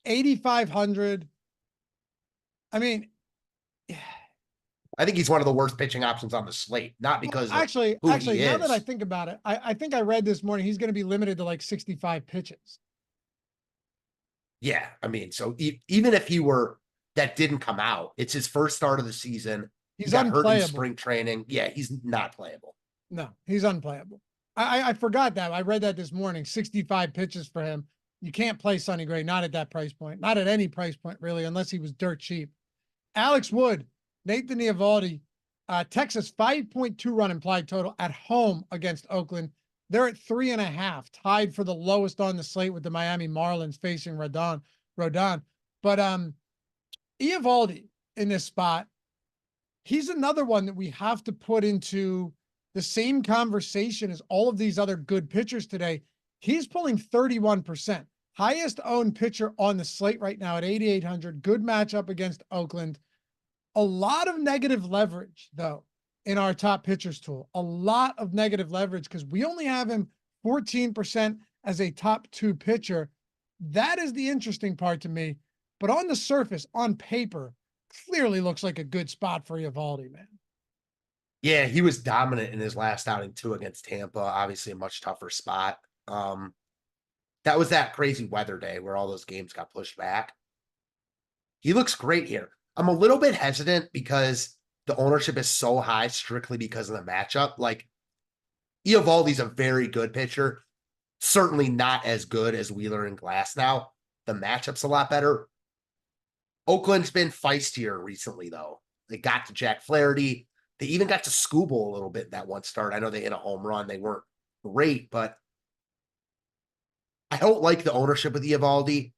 8,500. I mean, I think he's one of the worst pitching options on the slate, not because actually, now that I think about it, I think I read this morning, he's going to be limited to like 65 pitches. Yeah. I mean, so even if he were, that didn't come out, it's his first start of the season. He's he got unplayable. hurt in spring training. Yeah. He's not playable. No, he's unplayable. I forgot that. I read that this morning, 65 pitches for him. You can't play Sonny Gray, not at that price point, not at any price point really, unless he was dirt cheap. Alex Wood, Nathan Eovaldi, Texas 5.2 run implied total at home against Oakland. They're at 3.5, tied for the lowest on the slate with the Miami Marlins facing Rodon. But Eovaldi in this spot, he's another one that we have to put into the same conversation as all of these other good pitchers today. He's pulling 31%. Highest owned pitcher on the slate right now at 8,800. Good matchup against Oakland. A lot of negative leverage, though, in our top pitchers tool. A lot of negative leverage because we only have him 14% as a top 2 pitcher. That is the interesting part to me. But on the surface, on paper, clearly looks like a good spot for Eovaldi, man. Yeah, he was dominant in his last outing, too, against Tampa. Obviously, a much tougher spot. That was that crazy weather day where all those games got pushed back. He looks great here. I'm a little bit hesitant because the ownership is so high strictly because of the matchup. Like, Eovaldi's a very good pitcher. Certainly not as good as Wheeler and Glasnow. The matchup's a lot better. Oakland's been feistier recently, though. They got to Jack Flaherty. They even got to Skubal a little bit in that one start. I know they hit a home run. They weren't great, but I don't like the ownership with Eovaldi.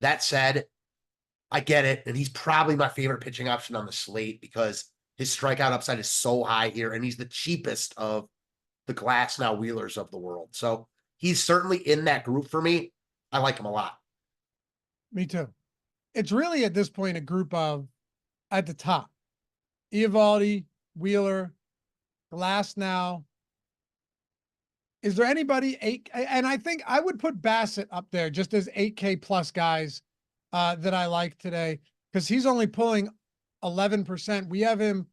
That said, I get it. And he's probably my favorite pitching option on the slate because his strikeout upside is so high here. And he's the cheapest of the Glasnow Wheelers of the world. So he's certainly in that group for me. I like him a lot. Me too. It's really at this point a group of at the top. Eovaldi, Wheeler, Glasnow. Is there anybody and I think I would put Basset up there just as 8K plus guys that I like today because he's only pulling 11%. We have him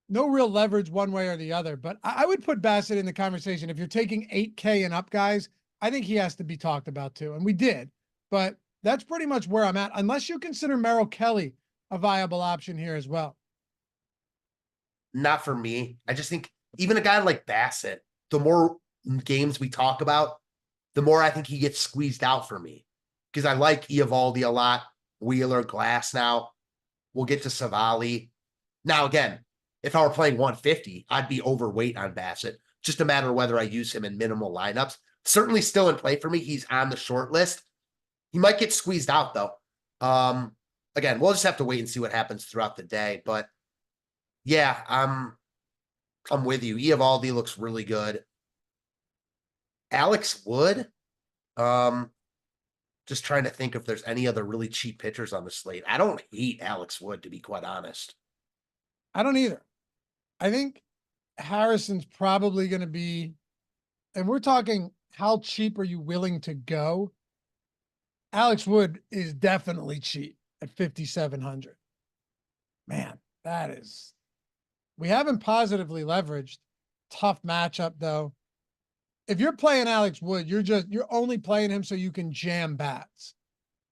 no real leverage one way or the other, but I would put Bassett in the conversation. If you're taking 8K and up guys, I think he has to be talked about too. And we did, but that's pretty much where I'm at, unless you consider Merrill Kelly a viable option here as well. Not for me. I just think even a guy like Bassett, the more games we talk about, the more I think he gets squeezed out for me. Because I like Eovaldi a lot, Wheeler, Glasnow. We'll get to Savali. Now, again, if I were playing 150, I'd be overweight on Bassett. Just a matter of whether I use him in minimal lineups. Certainly still in play for me. He's on the short list. He might get squeezed out, though. Again, we'll just have to wait and see what happens throughout the day. But yeah, I'm with you. Eovaldi looks really good. Alex Wood. Just trying to think if there's any other really cheap pitchers on the slate. I don't hate Alex Wood, to be quite honest. I don't either. I think Harrison's probably going to be, and we're talking how cheap are you willing to go? Alex Wood is definitely cheap at 5,700. Man, that is, we haven't positively leveraged. Tough matchup though. If you're playing Alex Wood, you're only playing him so you can jam bats.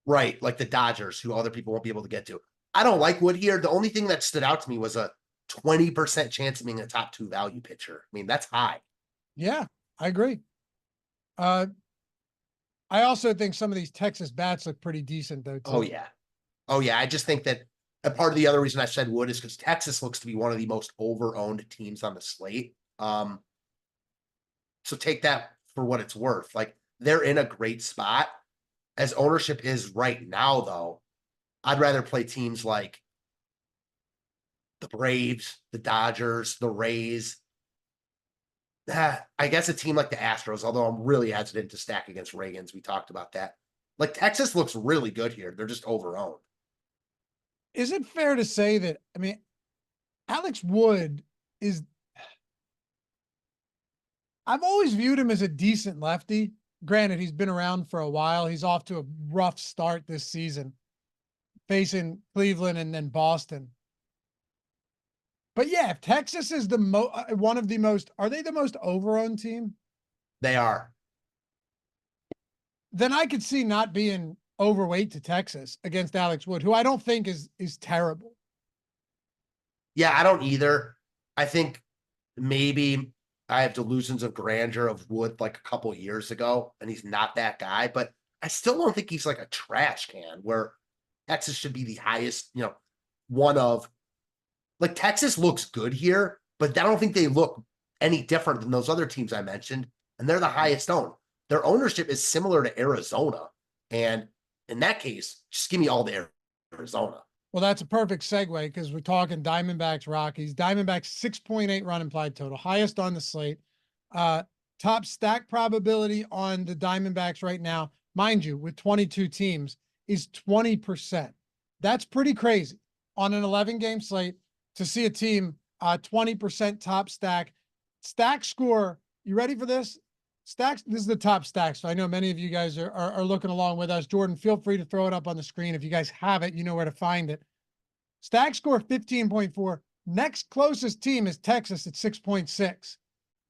Right, like the Dodgers, who other people won't be able to get to. I don't like Wood here. The only thing that stood out to me was a 20% chance of being a top 2 value pitcher. I mean, that's high. Yeah, I agree. I also think some of these Texas bats look pretty decent though, too. Oh, yeah. Oh, yeah. I just think that a part of the other reason I said Wood is because Texas looks to be one of the most over-owned teams on the slate. So take that for what it's worth. Like, they're in a great spot. As ownership is right now, though, I'd rather play teams like the Braves, the Dodgers, the Rays. I guess a team like the Astros, although I'm really hesitant to stack against Reagans. We talked about that. Like, Texas looks really good here. They're just over-owned. Is it fair to say that, I mean, Alex Wood is, I've always viewed him as a decent lefty. Granted, he's been around for a while. He's off to a rough start this season, facing Cleveland and then Boston. But yeah, if Texas is the one of the most, are they the most over-owned team? They are. Then I could see not being overweight to Texas against Alex Wood, who I don't think is terrible. Yeah, I don't either. I think maybe I have delusions of grandeur of Wood like a couple of years ago, and he's not that guy, but I still don't think he's like a trash can where Texas should be the highest, one of. Like, Texas looks good here, but I don't think they look any different than those other teams I mentioned, and they're the highest owned. Their ownership is similar to Arizona, and in that case, just give me all the Arizona. Well, that's a perfect segue because we're talking Diamondbacks, Rockies. Diamondbacks 6.8 run implied total, highest on the slate. Top stack probability on the Diamondbacks right now, mind you, with 22 teams, is 20%. That's pretty crazy on an 11-game slate to see a team 20% top stack. Stack score, you ready for this? Stacks, this is the top stack. So I know many of you guys are looking along with us. Jordan, feel free to throw it up on the screen. If you guys have it, you know where to find it. Stack score 15.4. Next closest team is Texas at 6.6.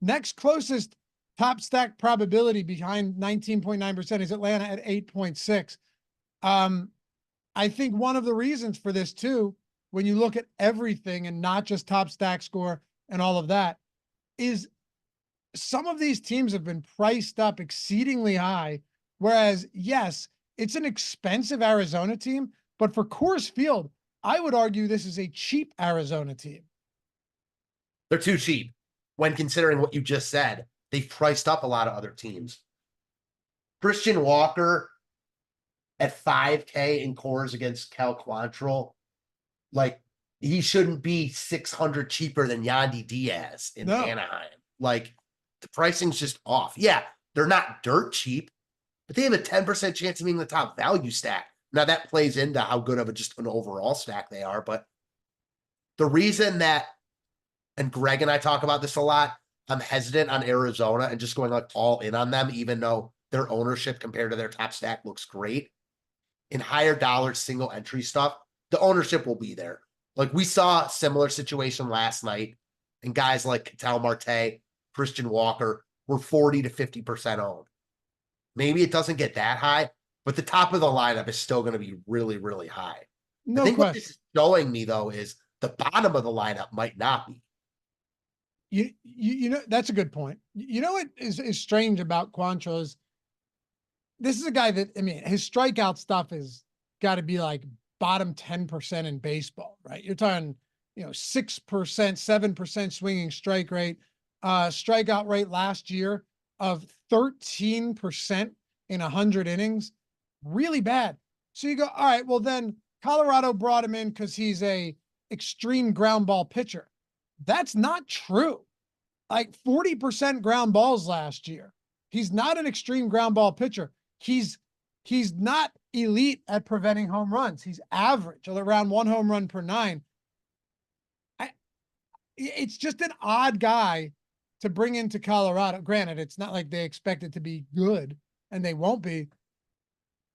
Next closest top stack probability behind 19.9% is Atlanta at 8.6. I think one of the reasons for this too, when you look at everything and not just top stack score and all of that, is some of these teams have been priced up exceedingly high. Whereas, yes, it's an expensive Arizona team, but for Coors Field, I would argue this is a cheap Arizona team. They're too cheap when considering what you just said. They've priced up a lot of other teams. Christian Walker at 5K in Coors against Cal Quantrill, like, he shouldn't be 600 cheaper than Yandy Diaz in Anaheim. Like, the pricing's just off. Yeah, they're not dirt cheap, but they have a 10% chance of being the top value stack. Now, that plays into how good of just an overall stack they are, but the reason that, and Greg and I talk about this a lot, I'm hesitant on Arizona and just going like all in on them, even though their ownership compared to their top stack looks great. In higher dollar single entry stuff, the ownership will be there. Like we saw a similar situation last night, and guys like Ketel Marte, Christian Walker were 40 to 50% owned. Maybe it doesn't get that high, but the top of the lineup is still going to be really, really high. No I think question. what this is showing me though is the bottom of the lineup might not be. You know, that's a good point. You know what is strange about Quantrill is this is a guy that, I mean, his strikeout stuff is got to be like bottom 10% in baseball, right? You're talking, 6%, 7% swinging strike rate, strikeout rate last year of 13% in 100 innings. Really bad. So you go, all right, well then Colorado brought him in because he's a extreme ground ball pitcher. That's not true. Like 40% ground balls last year. He's not an extreme ground ball pitcher. He's not elite at preventing home runs. He's average, around 1 home run per 9. It's just an odd guy to bring into Colorado. Granted, it's not like they expect it to be good, and they won't be.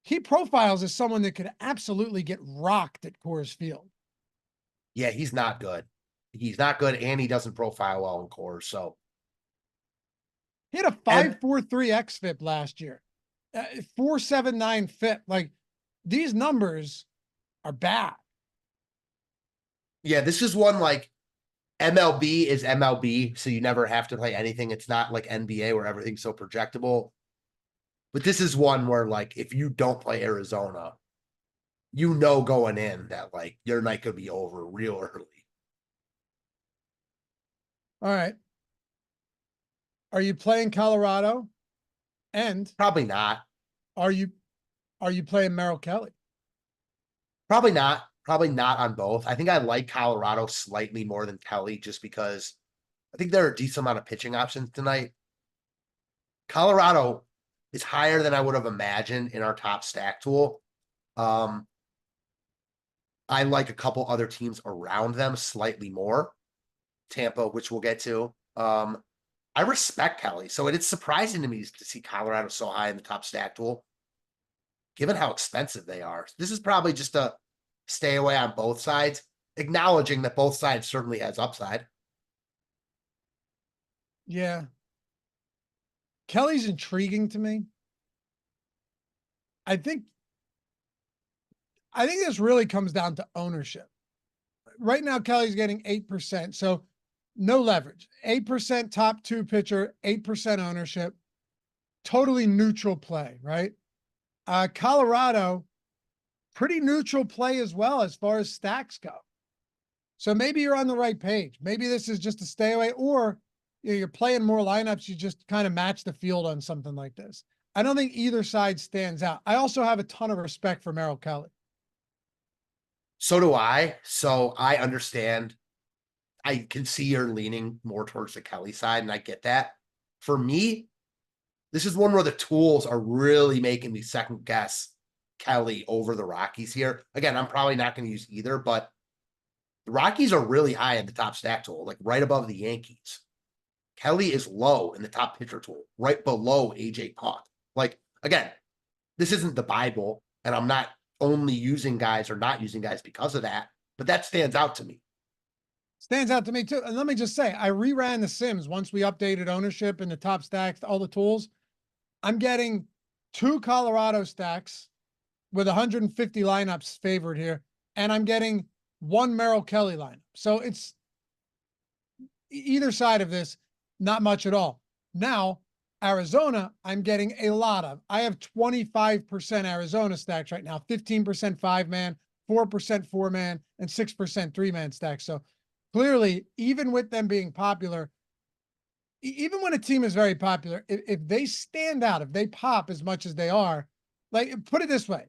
He profiles as someone that could absolutely get rocked at Coors Field. Yeah, he's not good. He's not good, and he doesn't profile well in Coors. So he had a 5.43 xFIP last year, 4.79 FIP. Like these numbers are bad. Yeah, this is one like MLB is MLB, so you never have to play anything. It's not like NBA where everything's so projectable. But this is one where like if you don't play Arizona, going in that like your night could be over real early. All right. Are you playing Colorado? And probably not. Are you playing Merrill Kelly? Probably not. Probably not on both. I think I like Colorado slightly more than Kelly just because I think there are a decent amount of pitching options tonight. Colorado is higher than I would have imagined in our top stack tool. I like a couple other teams around them slightly more. Tampa, which we'll get to. I respect Kelly, so it is surprising to me to see Colorado so high in the top stack tool, given how expensive they are. This is probably just a stay away on both sides, acknowledging that both sides certainly has upside. Yeah. Kelly's intriguing to me. I think this really comes down to ownership. Right now, Kelly's getting 8%. So no leverage, 8% top 2 pitcher, 8% ownership, totally neutral play, right? Colorado, pretty neutral play as well as far as stacks go. So maybe you're on the right page. Maybe this is just a stay away, or you're playing more lineups. You just kind of match the field on something like this. I don't think either side stands out. I also have a ton of respect for Merrill Kelly. So do I. So I understand. I can see you're leaning more towards the Kelly side, and I get that. For me, this is one where the tools are really making me second guess Kelly over the Rockies here. Again, I'm probably not going to use either, but the Rockies are really high in the top stack tool, like right above the Yankees. Kelly is low in the top pitcher tool, right below AJ Puck. Like, again, this isn't the Bible, and I'm not only using guys or not using guys because of that, but that stands out to me. Stands out to me too. And let me just say, I reran the Sims once we updated ownership and the top stacks, all the tools. I'm getting 2 Colorado stacks with 150 lineups favored here, and I'm getting 1 Merrill Kelly lineup. So it's either side of this, not much at all. Now, Arizona, I'm getting a lot of. I have 25% Arizona stacks right now, 15% 5-man, 4% 4-man, and 6% 3-man stacks. So clearly, even with them being popular, even when a team is very popular, if they stand out, if they pop as much as they are, like, put it this way,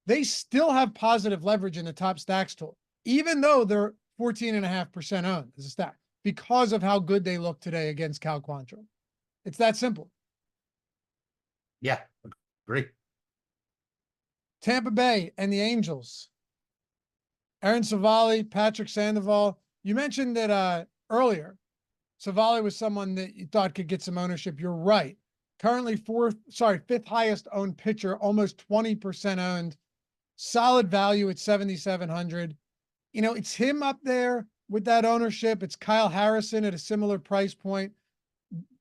they still have positive leverage in the top stacks tool, even though they're 14.5% owned as a stack, because of how good they look today against Cal Quantrill. It's that simple. Yeah, agree. Tampa Bay and the Angels. Aaron Savali, Patrick Sandoval. You mentioned that earlier. Savali was someone that you thought could get some ownership. You're right. Currently 5th highest owned pitcher, almost 20% owned. Solid value at 7,700. it's him up there with that ownership. It's Kyle Harrison at a similar price point.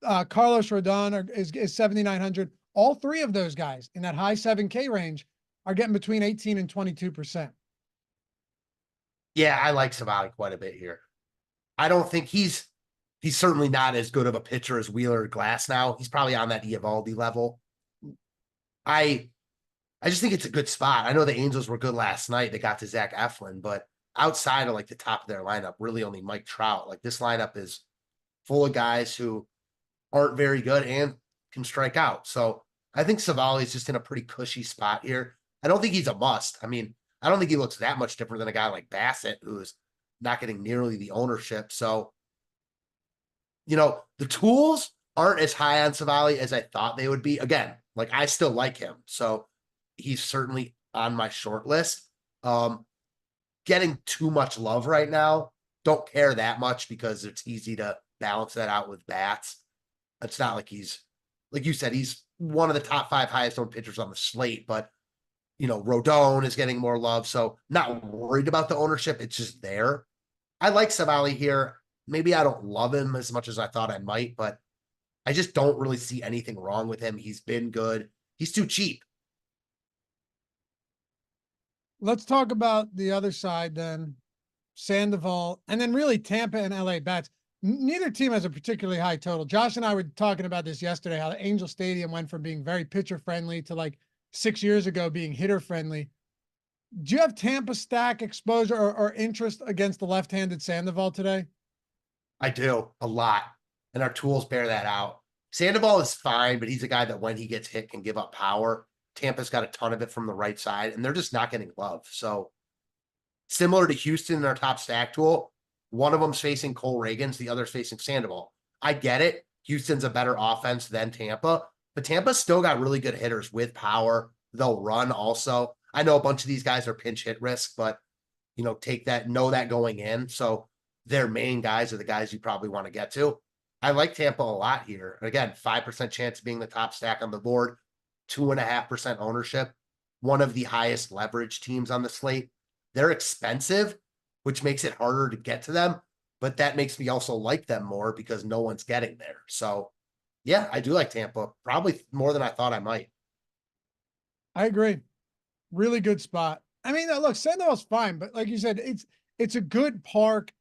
Carlos Rodon is 7,900. All three of those guys in that high 7K range are getting between 18 and 22%. Yeah, I like Savali quite a bit here. I don't think he's certainly not as good of a pitcher as Wheeler or Glasnow. He's probably on that Eovaldi level. I just think it's a good spot. I know the Angels were good last night. They got to Zach Eflin, but outside of like the top of their lineup, really only Mike Trout. Like this lineup is full of guys who aren't very good and can strike out. So I think Savali is just in a pretty cushy spot here. I don't think he's a must. I mean, I don't think he looks that much different than a guy like Bassett, who's not getting nearly the ownership. So, the tools aren't as high on Savali as I thought they would be. Again, like I still like him. So he's certainly on my short list. Getting too much love right now. Don't care that much because it's easy to balance that out with bats. It's not like he's, like you said, he's one of the top 5 highest owned pitchers on the slate, but Rodon is getting more love. So not worried about the ownership. It's just there. I like Savali here. Maybe I don't love him as much as I thought I might, but I just don't really see anything wrong with him. He's been good. He's too cheap. Let's talk about the other side then. Sandoval, and then really Tampa and LA bats. Neither team has a particularly high total. Josh and I were talking about this yesterday, how the Angel Stadium went from being very pitcher friendly to like 6 years ago being hitter friendly. Do you have Tampa stack exposure or interest against the left-handed Sandoval today? I do a lot, and our tools bear that out. Sandoval is fine, but he's a guy that when he gets hit can give up power. Tampa's got a ton of it from the right side, and they're just not getting love. So similar to Houston in our top stack tool, one of them's facing Cole Reagans, the other's facing Sandoval. I get it. Houston's a better offense than Tampa, but Tampa's still got really good hitters with power. They'll run also. I know a bunch of these guys are pinch hit risk, but know that going in. So their main guys are the guys you probably want to get to. I like Tampa a lot here. Again, 5% chance of being the top stack on the board, 2.5% ownership, one of the highest leverage teams on the slate. They're expensive, which makes it harder to get to them, but that makes me also like them more because no one's getting there. So yeah, I do like Tampa, probably more than I thought I might. I agree. Really good spot. I mean, look, Sandoval's fine, but like you said, it's a good park.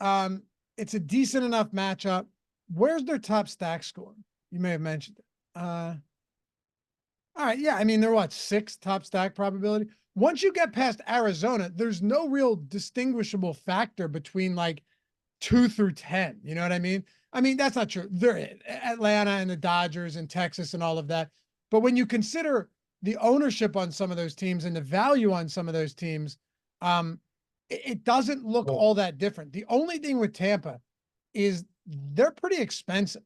It's a decent enough matchup. Where's their top stack score? You may have mentioned it. All right. Yeah. I mean, they're what, 6 top stack probability. Once you get past Arizona, there's no real distinguishable factor between like 2 through 10. You know what I mean? I mean, that's not true. They're Atlanta and the Dodgers and Texas and all of that. But when you consider the ownership on some of those teams and the value on some of those teams, it doesn't look all that different. The only thing with Tampa is they're pretty expensive.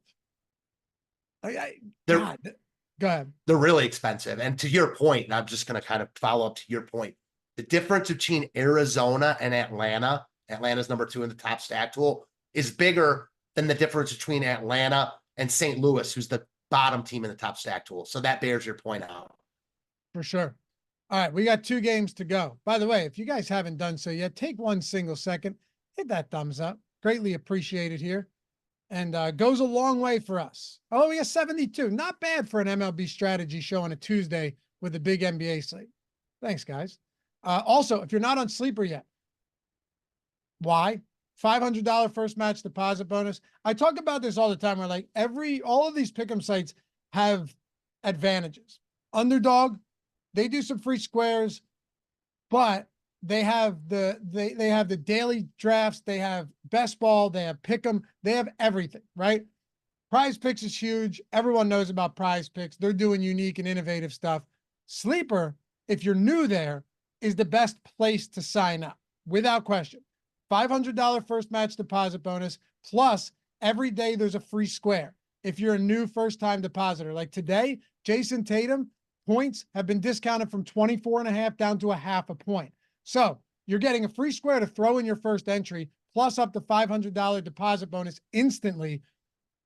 God, go ahead. They're really expensive. And to your point, and I'm just going to kind of follow up to your point, the difference between Arizona and Atlanta's number 2 in the top stack tool, is bigger than the difference between Atlanta and St. Louis, who's the bottom team in the top stack tool. So that bears your point out. For sure. All right, we got 2 games to go. By the way, if you guys haven't done so yet, take 1 single second, hit that thumbs up. Greatly appreciated here. And goes a long way for us. Oh, we got 72. Not bad for an MLB strategy show on a Tuesday with a big NBA slate. Thanks, guys. Also, if you're not on Sleeper yet, why? $500 first match deposit bonus. I talk about this all the time. Where like all of these pick'em sites have advantages. Underdog, they do some free squares, but they have they have the daily drafts, they have best ball, they have pick'em, they have everything, right? Prize Picks is huge. Everyone knows about Prize Picks. They're doing unique and innovative stuff. Sleeper, if you're new there, is the best place to sign up, without question. $500 first match deposit bonus, plus every day there's a free square. If you're a new first-time depositor, like today, Jason Tatum, points have been discounted from 24.5 down to 0.5 point. So you're getting a free square to throw in your first entry, plus up to $500 deposit bonus instantly.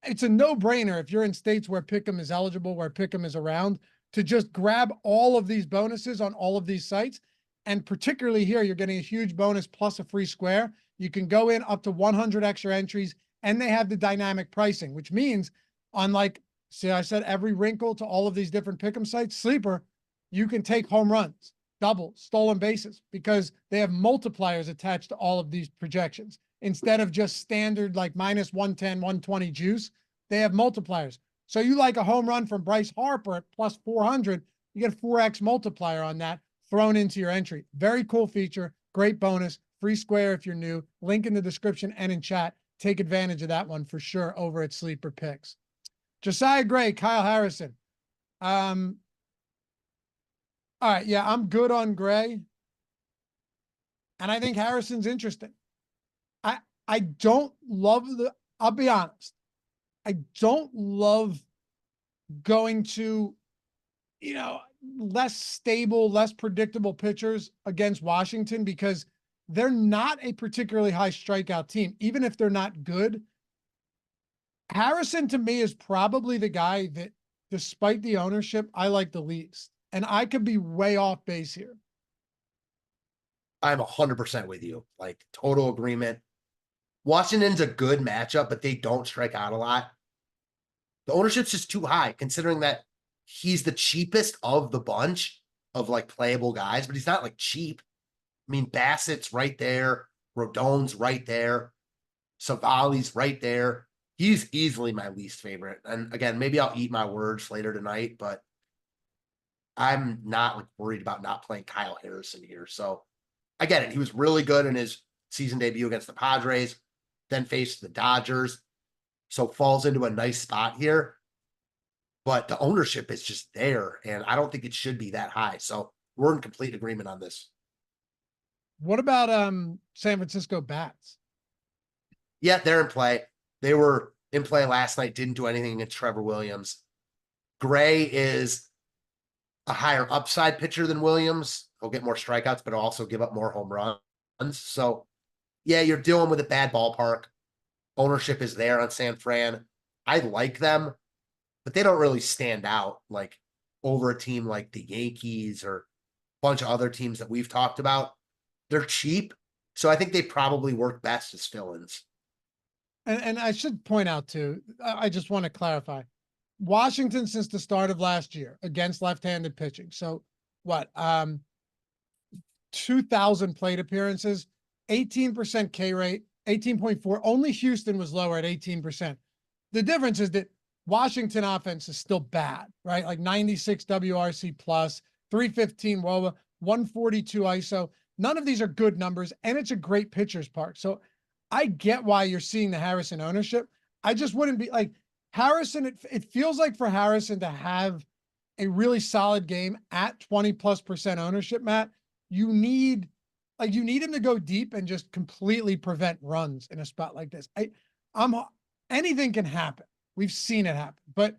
It's a no-brainer if you're in states where Pick'em is eligible, where Pick'em is around, to just grab all of these bonuses on all of these sites. And particularly here, you're getting a huge bonus plus a free square. You can go in up to 100 extra entries, and they have the dynamic pricing, which means unlike, see, I said every wrinkle to all of these different pick'em sites, Sleeper, you can take home runs, doubles, stolen bases, because they have multipliers attached to all of these projections. Instead of just standard like minus 110, 120 juice, they have multipliers. So you like a home run from Bryce Harper at plus 400, you get a 4x multiplier on that thrown into your entry. Very cool feature, great bonus, free square if you're new. Link in the description and in chat. Take advantage of that one for sure over at Sleeper Picks. Josiah Gray, Kyle Harrison. All right, yeah, I'm good on Gray. And I think Harrison's interesting. I don't love I'll be honest. I don't love going to, less stable, less predictable pitchers against Washington because they're not a particularly high strikeout team, even if they're not good. Harrison to me is probably the guy that, despite the ownership, I like the least. And I could be way off base here. I'm 100% with you. Like, total agreement. Washington's a good matchup, but they don't strike out a lot. The ownership's just too high, considering that he's the cheapest of the bunch of like playable guys, but he's not like cheap. I mean, Bassett's right there. Rodon's right there. Savali's right there. He's easily my least favorite. And again, maybe I'll eat my words later tonight, but I'm not like worried about not playing Kyle Harrison here. So I get it. He was really good in his season debut against the Padres, then faced the Dodgers. So falls into a nice spot here. But the ownership is just there, and I don't think it should be that high. So we're in complete agreement on this. What about San Francisco Bats? Yeah, they're in play. They were in play last night, didn't do anything against Trevor Williams. Gray is a higher upside pitcher than Williams. He'll get more strikeouts, but also give up more home runs. So, yeah, you're dealing with a bad ballpark. Ownership is there on San Fran. I like them, but they don't really stand out like over a team like the Yankees or a bunch of other teams that we've talked about. They're cheap, so I think they probably work best as fill-ins. And I should point out too, I just want to clarify. Washington since the start of last year against left-handed pitching. So what? 2,000 plate appearances, 18% K rate, 18.4. Only Houston was lower at 18%. The difference is that Washington offense is still bad, right? Like 96 WRC plus, 315 WOBA, 142 ISO. None of these are good numbers, and it's a great pitcher's park. So I get why you're seeing the Harrison ownership. I just wouldn't be like Harrison. It feels like for Harrison to have a really solid game at 20+% ownership, Matt, you need him to go deep and just completely prevent runs in a spot like this. Anything can happen. We've seen it happen, but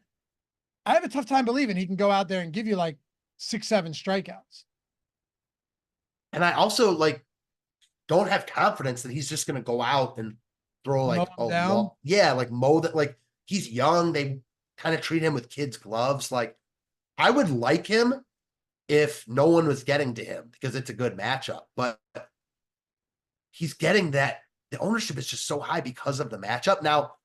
I have a tough time believing he can go out there and give you like 6-7 strikeouts. And I also don't have confidence that he's just going to go out and throw like, mow that. Like, he's young. They kind of treat him with kids' gloves. Like, I would like him if no one was getting to him because it's a good matchup, but he's getting that. The ownership is just so high because of the matchup. Now,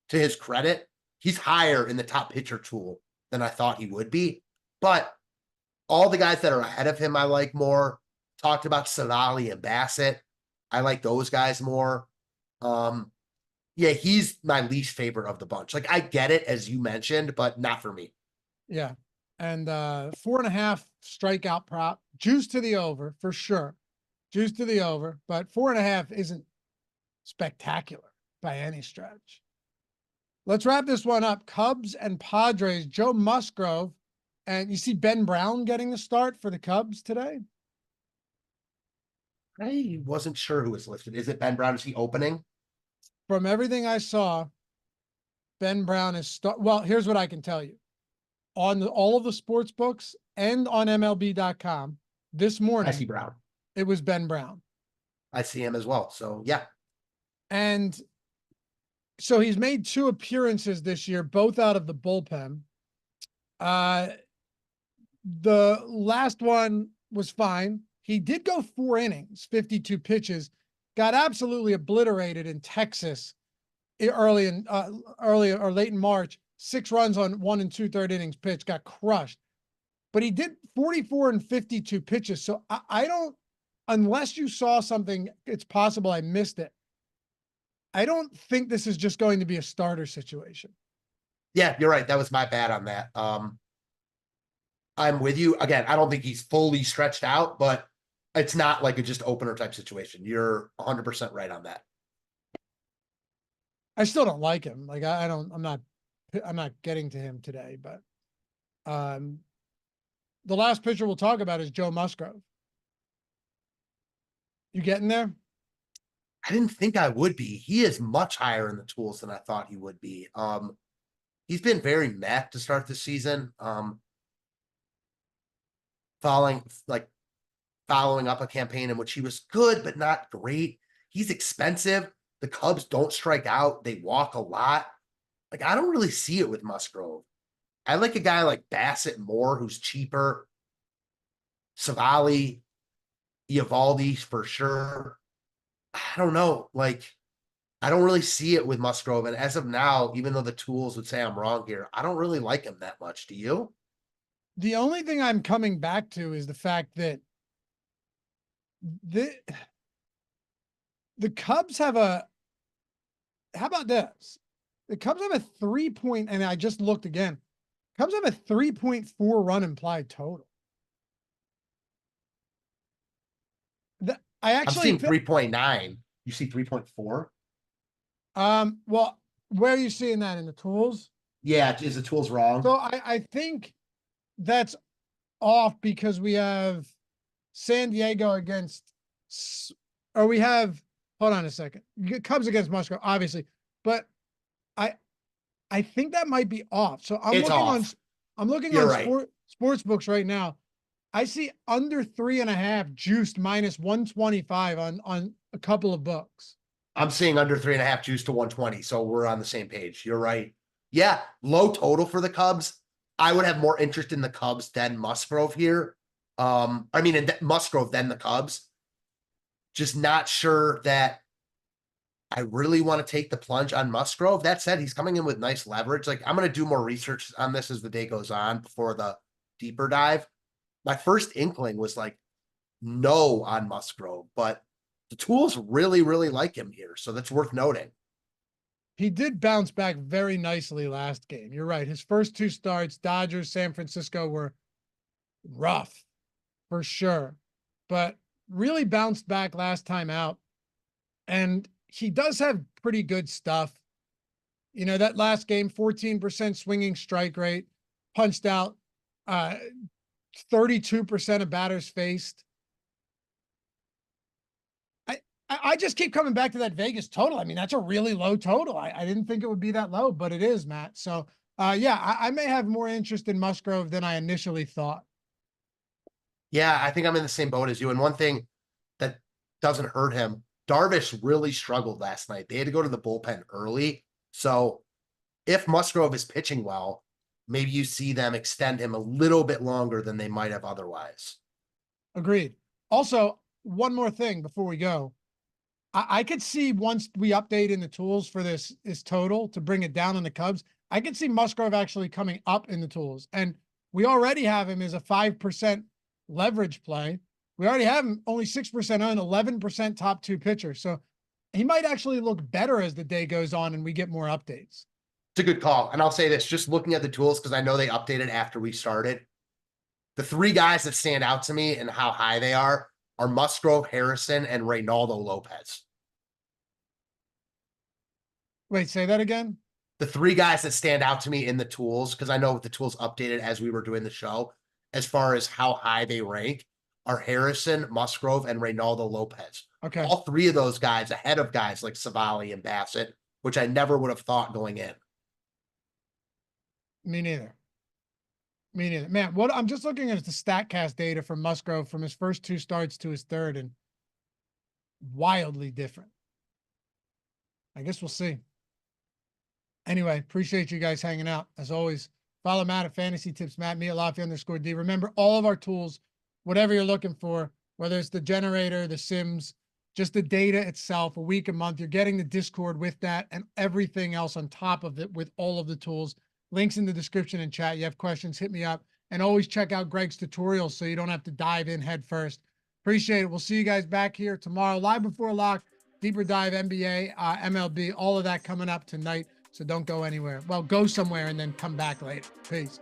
to his credit, he's higher in the top pitcher tool than I thought he would be, but all the guys that are ahead of him, I like more. Talked about Savali and Bassett. I like those guys more. Yeah, he's my least favorite of the bunch. Like, I get it, as you mentioned, but not for me. Yeah. And 4.5 strikeout prop. Juice to the over, for sure. Juice to the over, but 4.5 isn't spectacular by any stretch. Let's wrap this one up. Cubs and Padres, Joe Musgrove. And you see Ben Brown getting the start for the Cubs today? I wasn't sure who was listed. Is it Ben Brown? Is he opening? From everything I saw, Ben Brown is well, here's what I can tell you. On all of the sports books and on MLB.com this morning, I see Brown. It was Ben Brown. I see him as well. So, yeah. And so he's made 2 appearances this year, both out of the bullpen. The last one was fine. he did go 4 innings, 52 pitches, got absolutely obliterated in Texas early or late in March. 6 runs on 1 2/3 innings pitch, got crushed. But he did 44 and 52 pitches. So I don't, unless you saw something, it's possible I missed it. I don't think this is just going to be a starter situation. Yeah, you're right. That was my bad on that. I'm with you. Again, I don't think he's fully stretched out, but it's not like a just opener type situation. You're 100% right on that. I still don't like him. Like I'm not getting to him today, but the last pitcher we'll talk about is Joe Musgrove. You getting there? I didn't think I would be. He is much higher in the tools than I thought he would be. He's been very meh to start the season. Following up a campaign in which he was good but not great. He's expensive. The Cubs don't strike out. They walk a lot. Like, I don't really see it with Musgrove. I like a guy like Bassett more, who's cheaper. Savali, Eovaldi for sure. I don't know. Like, I don't really see it with Musgrove. And as of now, even though the tools would say I'm wrong here, I don't really like him that much. Do you? The only thing I'm coming back to is the fact that the Cubs have how about this? The Cubs have a 3 point, and I just looked again. Cubs have a 3.4 run implied total. I'm seeing 3.9. You see 3.4? Well, where are you seeing that in the tools? Yeah, is the tools wrong? So I think that's off because we have San Diego against, or we have, hold on a second, Cubs against Musgrove, obviously, but I think that might be off. So I'm looking on sports books right now. I see under 3.5 juiced minus 125 on a couple of books. I'm seeing under 3.5 juice to 120. So we're on the same page. You're right. Yeah. Low total for the Cubs. I would have more interest in the Cubs than Musgrove here. Musgrove than the Cubs. Just not sure that I really want to take the plunge on Musgrove. That said, he's coming in with nice leverage. Like, I'm going to do more research on this as the day goes on before the deeper dive. My first inkling was like, no on Musgrove, but the tools really, really like him here. So that's worth noting. He did bounce back very nicely last game. You're right. His first 2 starts, Dodgers, San Francisco, were rough for sure, but really bounced back last time out. And he does have pretty good stuff. You know, that last game, 14% swinging strike rate, punched out 32% of batters faced. I just keep coming back to that Vegas total. I mean, that's a really low total. I didn't think it would be that low, but it is, Matt. So, yeah, I may have more interest in Musgrove than I initially thought. Yeah, I think I'm in the same boat as you. And one thing that doesn't hurt him, Darvish really struggled last night. They had to go to the bullpen early. So if Musgrove is pitching well, maybe you see them extend him a little bit longer than they might have otherwise. Agreed. Also, one more thing before we go. I could see once we update in the tools for this total to bring it down on the Cubs, I could see Musgrove actually coming up in the tools. And we already have him as a 5% leverage play. We already have him only 6% owned, 11% top 2 pitcher. So he might actually look better as the day goes on and we get more updates. It's a good call. And I'll say this, just looking at the tools, because I know they updated after we started. The 3 guys that stand out to me and how high they are Musgrove, Harrison, and Reynaldo Lopez. Wait, say that again? The 3 guys that stand out to me in the tools, because I know the tools updated as we were doing the show, as far as how high they rank, are Harrison, Musgrove, and Reynaldo Lopez. Okay. All 3 of those guys ahead of guys like Savali and Bassett, which I never would have thought going in. Me neither. Man, what I'm just looking at the StatCast data from Musgrove from his first 2 starts to his third, and wildly different. I guess we'll see. Anyway, appreciate you guys hanging out. As always, follow Matt at Fantasy Tips, Matt, me at Lafayette _D. Remember, all of our tools, whatever you're looking for, whether it's the generator, the sims, just the data itself, a week, a month. You're getting the Discord with that and everything else on top of it with all of the tools. Links in the description and chat. You have questions, hit me up. And always check out Greg's tutorials so you don't have to dive in head first. Appreciate it. We'll see you guys back here tomorrow, live before lock, deeper dive NBA, MLB, all of that coming up tonight. So don't go anywhere. Well, go somewhere and then come back later. Peace.